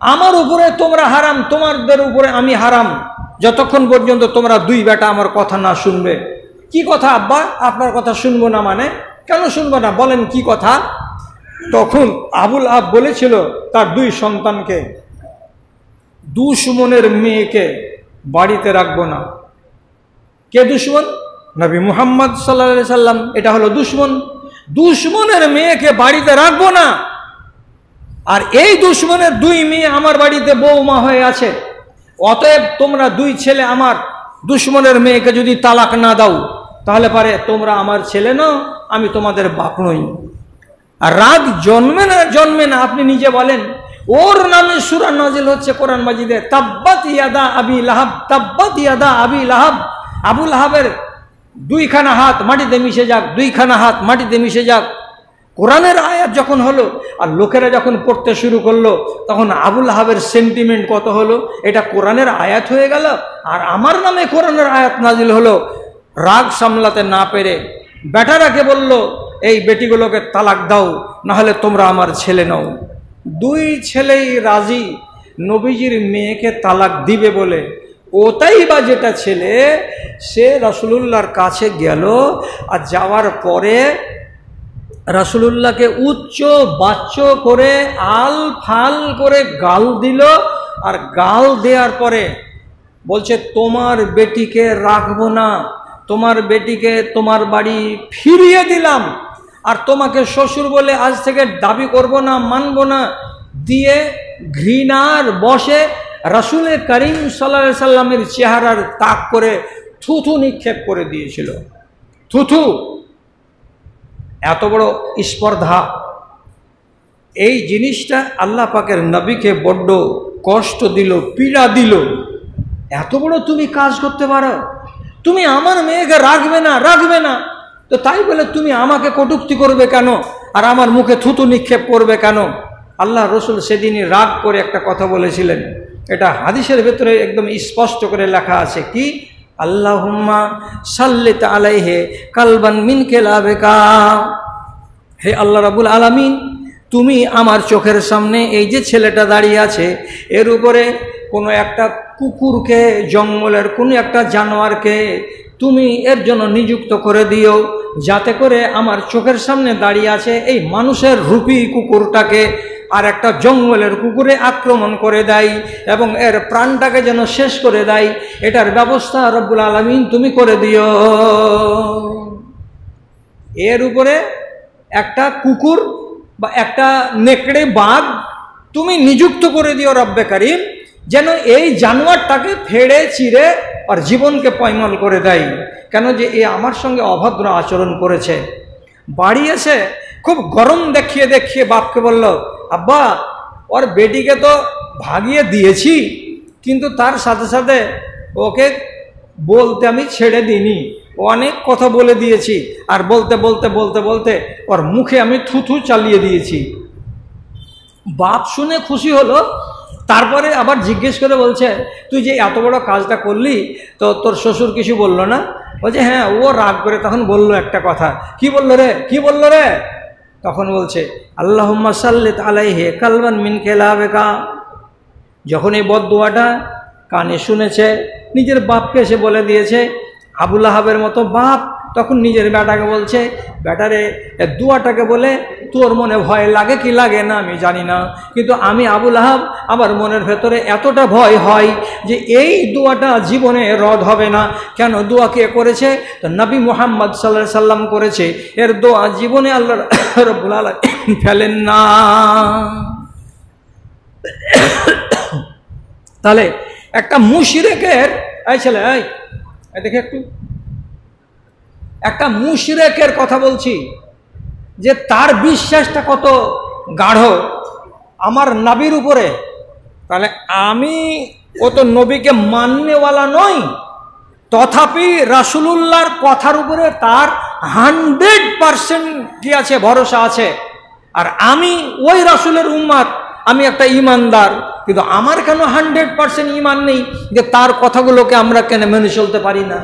A: আমার উপরে তোমরা হারাম, তোমাদের উপরে আমি হারাম, যতক্ষণ পর্যন্ত তোমরা দুই বেটা আমার কথা না শুনবে। কি কথা আব্বা? আপনার কথা শুনবো না মানে? কেন শুনবো না? বলেন কি কথা? তখন আবুল আহাব বলেছিল তার দুই সন্তানকে, দুশমনের মেয়েকে বাড়িতে রাখবো না। কে দুশমন? নবী মুহাম্মদ সাল্লাল্লাহু আলাইহি সাল্লাম। এটা হলো দুশমন। দুশমনের মেয়েকে বাড়িতে রাখবো না। আর এই দুশমনের দুই মেয়ে আমার বাড়িতে বৌমা হয়ে আছে। অতএব তোমরা দুই ছেলে আমার দুশমনের মেয়েকে যদি তালাক না দাও, তাহলে পারে তোমরা আমার ছেলে নও, আমি তোমাদের বাপ নই। আর রাগ জন্মে না। আপনি নিজে বলেন, ওর নামে সূরা নাজিল হচ্ছে কোরআন মাজিদে, তাব্বাত ইয়াদা আবি লাহাব, তাব্বাত ইয়াদা আবি লাহাব। আবুল আহাবের দুইখানা হাত মাটিতে মিশে যাক, দুইখানা হাত মাটিতে মিশে যাক। কোরআনের আয়াত যখন হলো আর লোকেরা যখন পড়তে শুরু করলো, তখন আবুল আহাবের সেন্টিমেন্ট কত হলো, এটা কোরআনের আয়াত হয়ে গেল আর আমার নামে কোরআনের আয়াত নাজিল হলো। রাগ সামলাতে না পেরে বেটারাকে বলল, এই বেটিগুলোকে তালাক দাও, নাহলে তোমরা আমার ছেলে নও। দুই ছেলেই রাজি নবীজির মেয়েকে তালাক দিবে বলে। ওতাইবা যেটা ছেলে, সে রাসূলুল্লাহর কাছে গেল, আর যাওয়ার পরে রাসূলুল্লাহকে উচ্চ বাচ্চ করে আল ফাল করে গাল দিল। আর গাল দেওয়ার পরে বলছে, তোমার বেটিকে রাখবো না, তোমার বেটিকে তোমার বাড়ি ফিরিয়ে দিলাম, আর তোমাকে শ্বশুর বলে আজ থেকে দাবি করব না, মানব না। দিয়ে ঘৃণার বশে রাসূল করিম সাল্লাল্লাহু আলাইহি সাল্লামের চেহারার তাক করে থুথু নিক্ষেপ করে দিয়েছিল। থুথু। এত বড় স্পর্ধা, এই জিনিসটা আল্লাহ পাকের নবীকে বড্ড কষ্ট দিল, পীড়া দিল। এত বড় তুমি কাজ করতে পারো? তুমি আমার মেয়েকে রাখবে না, রাখবে না, তো তাই বলে তুমি আমাকে কটূক্তি করবে কেন? আর আমার মুখে থুতু নিক্ষেপ করবে কেন? আল্লাহ রসুল সেদিনই রাগ করে একটা কথা বলেছিলেন, এটা হাদিসের ভেতরে একদম স্পষ্ট করে লেখা আছে, কি? আল্লাহুম্মা সাল্লিত আলাইহি কালবান মিন কিলাবিকা। হে আল্লাহ রাব্বুল আলামিন, তুমি আমার চোখের সামনে এই যে ছেলেটা দাঁড়িয়ে আছে, এর উপরে কোনো একটা কুকুরকে, জঙ্গলের কোনো একটা জানোয়ারকে তুমি এর জন্য নিযুক্ত করে দিও, যাতে করে আমার চোখের সামনে দাঁড়িয়ে আছে এই মানুষের রূপী কুকুরটাকে আর একটা জঙ্গলের কুকুরে আক্রমণ করে দেয় এবং এর প্রাণটাকে যেন শেষ করে দেয়। এটার ব্যবস্থা রব্বুল আলামিন তুমি করে দিও। এর উপরে একটা কুকুর বা একটা নেকড়ে বাঘ তুমি নিযুক্ত করে দিও রব্বে কারীম, যেন এই জানোয়ারটাকে ফেড়ে চিরে আর জীবনকে পয়মল করে দেয়। কেন? যে এ আমার সঙ্গে অভদ্র আচরণ করেছে। বাড়ি এসে খুব গরম দেখিয়ে দেখিয়ে বাপকে বলল, আব্বা, ওর বেটিকে তো ভাগিয়ে দিয়েছি, কিন্তু তার সাথে সাথে ওকে বলতে আমি ছেড়ে দিইনি, অনেক কথা বলে দিয়েছি, আর বলতে বলতে বলতে বলতে ওর মুখে আমি থুথু চালিয়ে দিয়েছি। বাপ শুনে খুশি হলো, তারপরে আবার জিজ্ঞেস করে বলছে, তুই যে এত বড় কাজটা করলি, তো তোর শ্বশুর কিছু বললো না? বলছে, হ্যাঁ, ও রাগ করে তখন বললো একটা কথা। কি বললো রে? কি বললো রে? তখন বলছে, আল্লাহুম্মা সাল্লিত আলাইহি কালবান মিন কিলাবিকা। যখন এই বদদুয়াটা কানে শুনেছে, নিজের বাপকে এসে বলে দিয়েছে। আবু লাহাবের মতো বাপ তখন নিজের বেটাকে বলছে, বেটারে দুয়াটাকে বলে তোর মনে ভয় লাগে কি লাগে না আমি জানি না, কিন্তু আমি আবু লাহাব, আমার মনের ভেতরে এতটা ভয় হয় যে এই দোয়াটা জীবনে রদ হবে না। কেন? দোয়া কে করেছে? তো নবী মুহাম্মদ সাল্লাল্লাহু আলাইহি সাল্লাম করেছে। এর দোয়া জীবনে আল্লাহ রাব্বুল আলামিন ফেলেন না। তাহলে একটা মুশরিকের, এই ছেলে, এই দেখে একটু, একটা মুশরিকের কথা বলছি, যে তার বিশ্বাসটা কত গাঢ় আমার নবীর উপরে। তাহলে আমি ও তো নবীকে মাননেওয়ালা নই, তথাপি রাসূলুল্লাহর কথার উপরে তার 100% কি আছে? ভরসা আছে। আর আমি ওই রাসূলের উম্মত, আমি একটা ঈমানদার, কিন্তু আমার কেন 100% ঈমান নেই যে তার কথাগুলোকে আমরা কেন মেনে চলতে পারি না?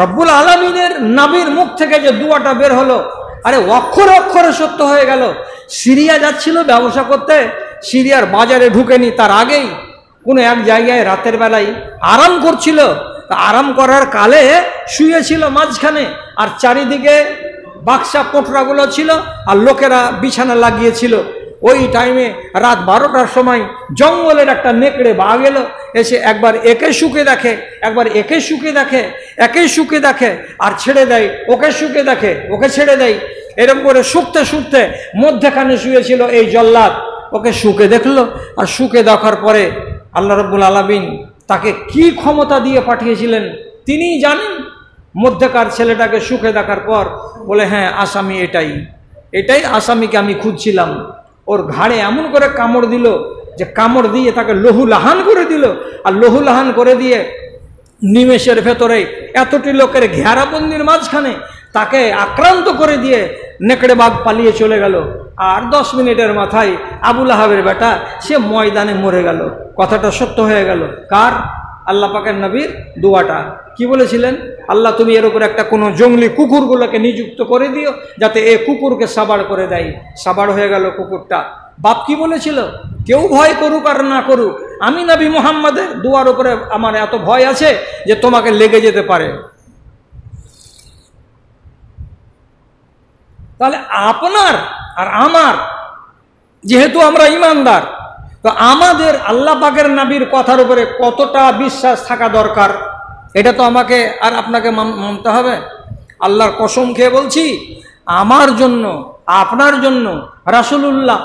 A: রব্বুল আলামিনের নবীর মুখ থেকে যে দুয়াটা বের হলো, আরে অক্ষরে অক্ষরে সত্য হয়ে গেল। সিরিয়া যাচ্ছিল ব্যবসা করতে, সিরিয়ার বাজারে ঢুকেনি, তার আগেই কোনো এক জায়গায় রাতের বেলায় আরাম করছিল। আরাম করার কালে শুয়েছিল মাঝখানে, আর চারিদিকে বাক্সা পোটরাগুলো ছিল, আর লোকেরা বিছানা লাগিয়েছিল। ওই টাইমে রাত 12টার সময় জঙ্গলের একটা নেকড়ে বাঘ এলো, এসে একবার একে শুকে দেখে, একবার একে শুকে দেখে, একে শুকে দেখে আর ছেড়ে দেয়, ওকে শুকে দেখে, ওকে ছেড়ে দেয়। এরকম করে শুকতে শুকতে মধ্যখানে শুয়েছিল এই জল্লাদ, ওকে শুকে দেখলো। আর শুকে দেখার পরে আল্লাহ রাব্বুল আলামিন তাকে কি ক্ষমতা দিয়ে পাঠিয়েছিলেন তিনিই জানেন। মধ্যকার ছেলেটাকে শুকে দেখার পর বলে, হ্যাঁ, আসামি এটাই, এটাই আসামিকে আমি খুঁজছিলাম। ওর ঘাড়ে এমন করে কামড় দিল যে কামড় দিয়ে তাকে লহুলাহান করে দিল, আর লহুলাহান করে দিয়ে নিমেষের ভেতরে এতটি লোকের ঘেরাবন্দির মাঝখানে তাকে আক্রান্ত করে দিয়ে নেকড়ে বাঘ পালিয়ে চলে গেল। আর 10 মিনিটের মাথায় আবু লাহাবের বেটা সে ময়দানে মরে গেল। কথাটা সত্য হয়ে গেল। কার? আল্লাহ পাকের নবীর দোয়াটা। কি বলেছিলেন? আল্লাহ, তুমি এর উপর একটা কোনো জঙ্গলি কুকুরগুলোকে নিযুক্ত করে দিও, যাতে এ কুকুরকে সাবাড় করে দেয়। সাবাড় হয়ে গেল কুকুরটা। বাপ কি বলেছিল? কেউ ভয় করুক আর না করুক, আমি নবী মুহাম্মদের দোয়ার উপরে আমার এত ভয় আছে যে তোমাকে লেগে যেতে পারে। তাহলে আপনার আর আমার, যেহেতু আমরা ঈমানদার, তো আমাদের আল্লাহ পাকের নবীর কথার উপরে কতটা বিশ্বাস থাকা দরকার, এটা তো আমাকে আর আপনাকে মানতে হবে। আল্লাহর কসম খেয়ে বলছি, আমার জন্য, আপনার জন্য রাসূলুল্লাহ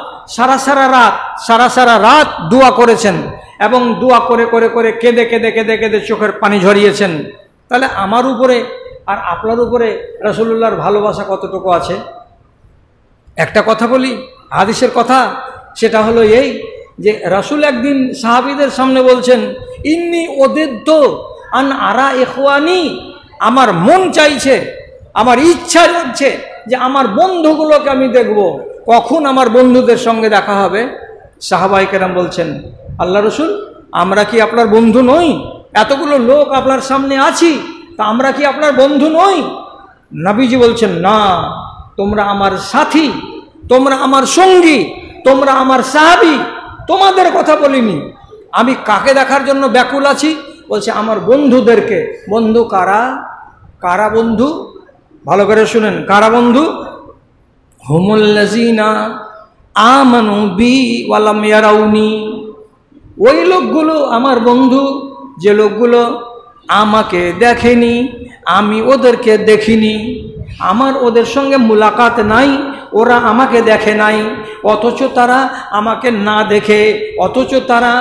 A: সারা রাত দোয়া করেছেন, এবং দোয়া করে করে করে কেঁদে কেঁদে কেঁদে কেঁদে চোখের পানি ঝরিয়েছেন। তাহলে আমার উপরে আর আপনার উপরে রাসূলুল্লাহর ভালোবাসা কতটুকু আছে? একটা কথা বলি, হাদিসের কথা, সেটা হলো এই যে রাসূল একদিন সাহাবীদের সামনে বলছেন, ইন্নী ওদিদ্দ আন আরা ইখওয়ানি, আমার মন চাইছে, আমার ইচ্ছা হচ্ছে যে আমার বন্ধুগুলোকে আমি দেখব, কখন আমার বন্ধুদের সঙ্গে দেখা হবে? সাহাবায়ে কেরাম বলছেন, আল্লাহ রসুল, আমরা কি আপনার বন্ধু নই? এতগুলো লোক আপনার সামনে আছি, তা আমরা কি আপনার বন্ধু নই? নবীজি বলছেন, না, তোমরা আমার সাথী, তোমরা আমার সঙ্গী, তোমরা আমার সাহাবী, তোমাদের কথা বলিনি। আমি কাকে দেখার জন্য ব্যাকুল আছি? বলছে আমার বন্ধুদেরকে। বন্ধু কারা? কারা বন্ধু? ভালো করে শুনেন, কারা বন্ধু? হুমুল্লাযিনা আমানু বি ওয়ালাম ইয়ারাউনি। ওই লোকগুলো আমার বন্ধু, যে লোকগুলো আমাকে দেখেনি, আমি ওদেরকে দেখিনি, আমার ওদের সঙ্গে মুলাকাত নাই, ওরা আমাকে দেখে নাই, অথচ তারা আমাকে না দেখে, অথচ তারা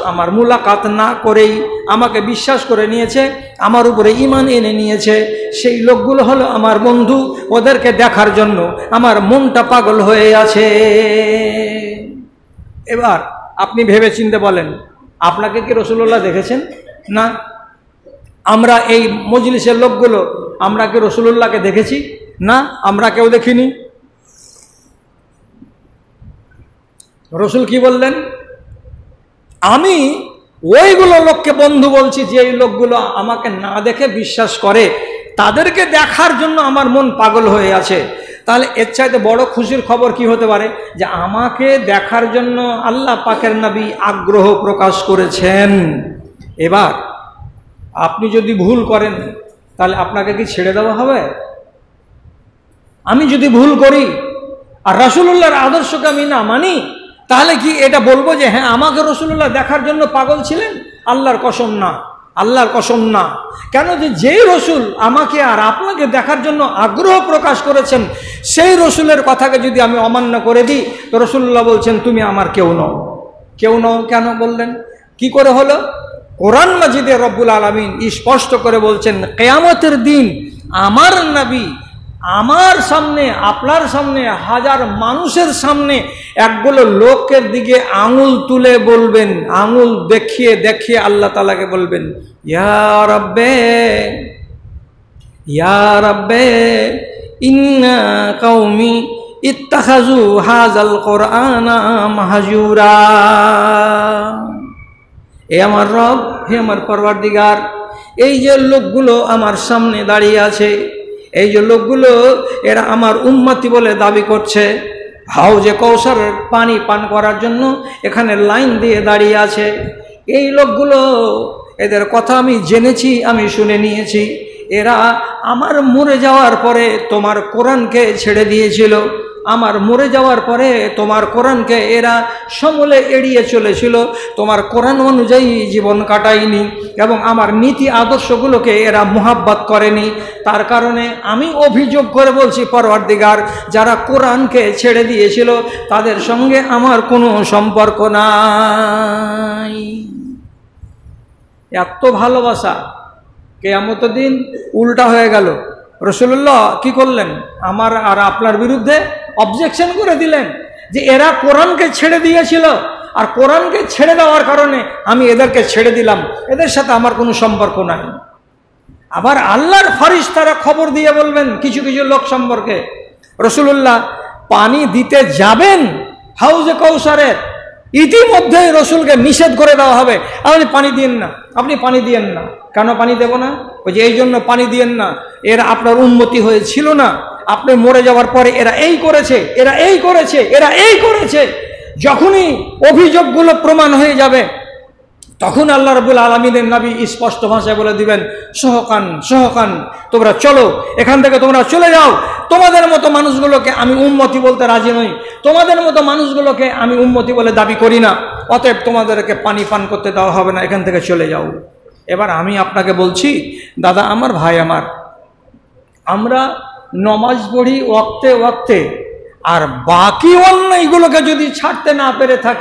A: আমার মুলাকাত না করেই আমাকে বিশ্বাস করে নিয়েছে, আমার উপরে ঈমান এনে নিয়েছে। সেই লোকগুলো হলো আমার বন্ধু, ওদেরকে দেখার জন্য আমার মনটা পাগল হয়ে আছে। এবার আপনি ভেবে চিন্তে বলেন, আপনাকে কি রাসূলুল্লাহ দেখেছেন? না। আমরা এই মজলিসের লোকগুলো, আমরা কি রাসূলুল্লাহকে দেখেছি? না, আমরা কেউ দেখিনি। রসুল কি বললেন? আমি ওইগুলো লোককে বন্ধু বলছি যে এই লোকগুলো আমাকে না দেখে বিশ্বাস করে, তাদেরকে দেখার জন্য আমার মন পাগল হয়ে আছে। তাহলে এর চাইতে বড় খুশির খবর কি হতে পারে? যে আমাকে দেখার জন্য আল্লাহ পাকের নবী আগ্রহ প্রকাশ করেছেন। এবার আপনি যদি ভুল করেন, তাহলে আপনাকে কি ছেড়ে দেওয়া হবে? আমি যদি ভুল করি আর রাসূলুল্লাহর আদর্শকে আমি না মানি, তাহলে কি এটা বলবো যে হ্যাঁ আমাকে রাসূলুল্লাহ দেখার জন্য পাগল ছিলেন? আল্লাহর কসম না, আল্লাহর কসম না। কেন? যে যেই রসুল আমাকে আর আপনাকে দেখার জন্য আগ্রহ প্রকাশ করেছেন, সেই রসুলের কথাকে যদি আমি অমান্য করে দিই, তো রাসূলুল্লাহ বলছেন তুমি আমার কেউ নও। কেউ নও কেন বললেন? কি করে হলো? কোরআন মাজিদে রব্বুল আলামিন স্পষ্ট করে বলছেন, কিয়ামতের দিন আমার নবী আমার সামনে, আপনার সামনে, হাজার মানুষের সামনে একগুলো লোকের দিকে আঙুল তুলে বলবেন, আঙুল দেখিয়ে দেখিয়ে আল্লাহ তাআলাকে বলবেন, ইয়া রাব্বে, ইয়া রাব্বে ইন্না কওমি ইত্তাখাযু হাযাল কুরআনা মাহজুরা। এ আমার রব, হে আমার পরওয়ারদিগার, এই যে লোকগুলো আমার সামনে দাঁড়িয়ে আছে, এই যে লোকগুলো এরা আমার উম্মতি বলে দাবি করছে, হাউজে কৌসারের পানি পান করার জন্য এখানে লাইন দিয়ে দাঁড়িয়ে আছে, এই লোকগুলো, এদের কথা আমি জেনেছি, আমি শুনে নিয়েছি। এরা আমার মরে যাওয়ার পরে তোমার কোরআনকে ছেড়ে দিয়েছিল, আমার মরে যাওয়ার পরে তোমার কোরআনকে এরা সমূলে এড়িয়ে চলেছিল, তোমার কোরআন অনুযায়ী জীবন কাটায়নি এবং আমার নীতি আদর্শগুলোকে এরা মুহাব্বত করেনি। তার কারণে আমি অভিযোগ করে বলছি, পরওয়ারদিগার, যারা কোরআনকে ছেড়ে দিয়েছিল তাদের সঙ্গে আমার কোনো সম্পর্ক নাই। এত ভালোবাসা, কিয়ামতের দিন উল্টা হয়ে গেল। রাসূলুল্লাহ কি করলেন? আমার আর আপনার বিরুদ্ধে অবজেকশন করে দিলেন যে এরা কোরআনকে ছেড়ে দিয়েছিল, আর কোরআনকে ছেড়ে দেওয়ার কারণে আমি এদেরকে ছেড়ে দিলাম, এদের সাথে আমার কোনো সম্পর্ক নাই। আবার আল্লাহর ফেরেশতারা খবর দিয়ে বলবেন কিছু কিছু লোক সম্পর্কে, রাসূলুল্লাহ পানি দিতে যাবেন হাউজে কৌসারের, ইতিমধ্যেই রসুলকে নিষেধ করে দেওয়া হবে, আপনি পানি দিয়েন না, আপনি পানি দিয়েন না। কেন পানি দেব না? ওই যে এই জন্য পানি দিয়েন না, এরা আপনার উম্মতি হয়েছিল না, আপনি মরে যাওয়ার পরে এরা এই করেছে, এরা এই করেছে, এরা এই করেছে। যখনই অভিযোগগুলো প্রমাণ হয়ে যাবে, তখন আল্লাহ রাব্বুল আলামিনের নবী স্পষ্ট ভাষায় বলে দিবেন, সহকান সহকান, তোমরা চলো এখান থেকে, তোমরা চলে যাও, তোমাদের মতো মানুষগুলোকে আমি উম্মতি বলতে রাজি নই, তোমাদের মতো মানুষগুলোকে আমি উম্মতি বলে দাবি করি না, অতএব তোমাদেরকে পানি পান করতে দেওয়া হবে না, এখান থেকে চলে যাও। এবার আমি আপনাকে বলছি, দাদা আমার, ভাই আমার, আমরা নমাজ পড়ি ওয়াক্তে ওয়াক্তে, আর বাকি অন্যায়গুলোকে যদি ছাড়তে না পেরে থাকি,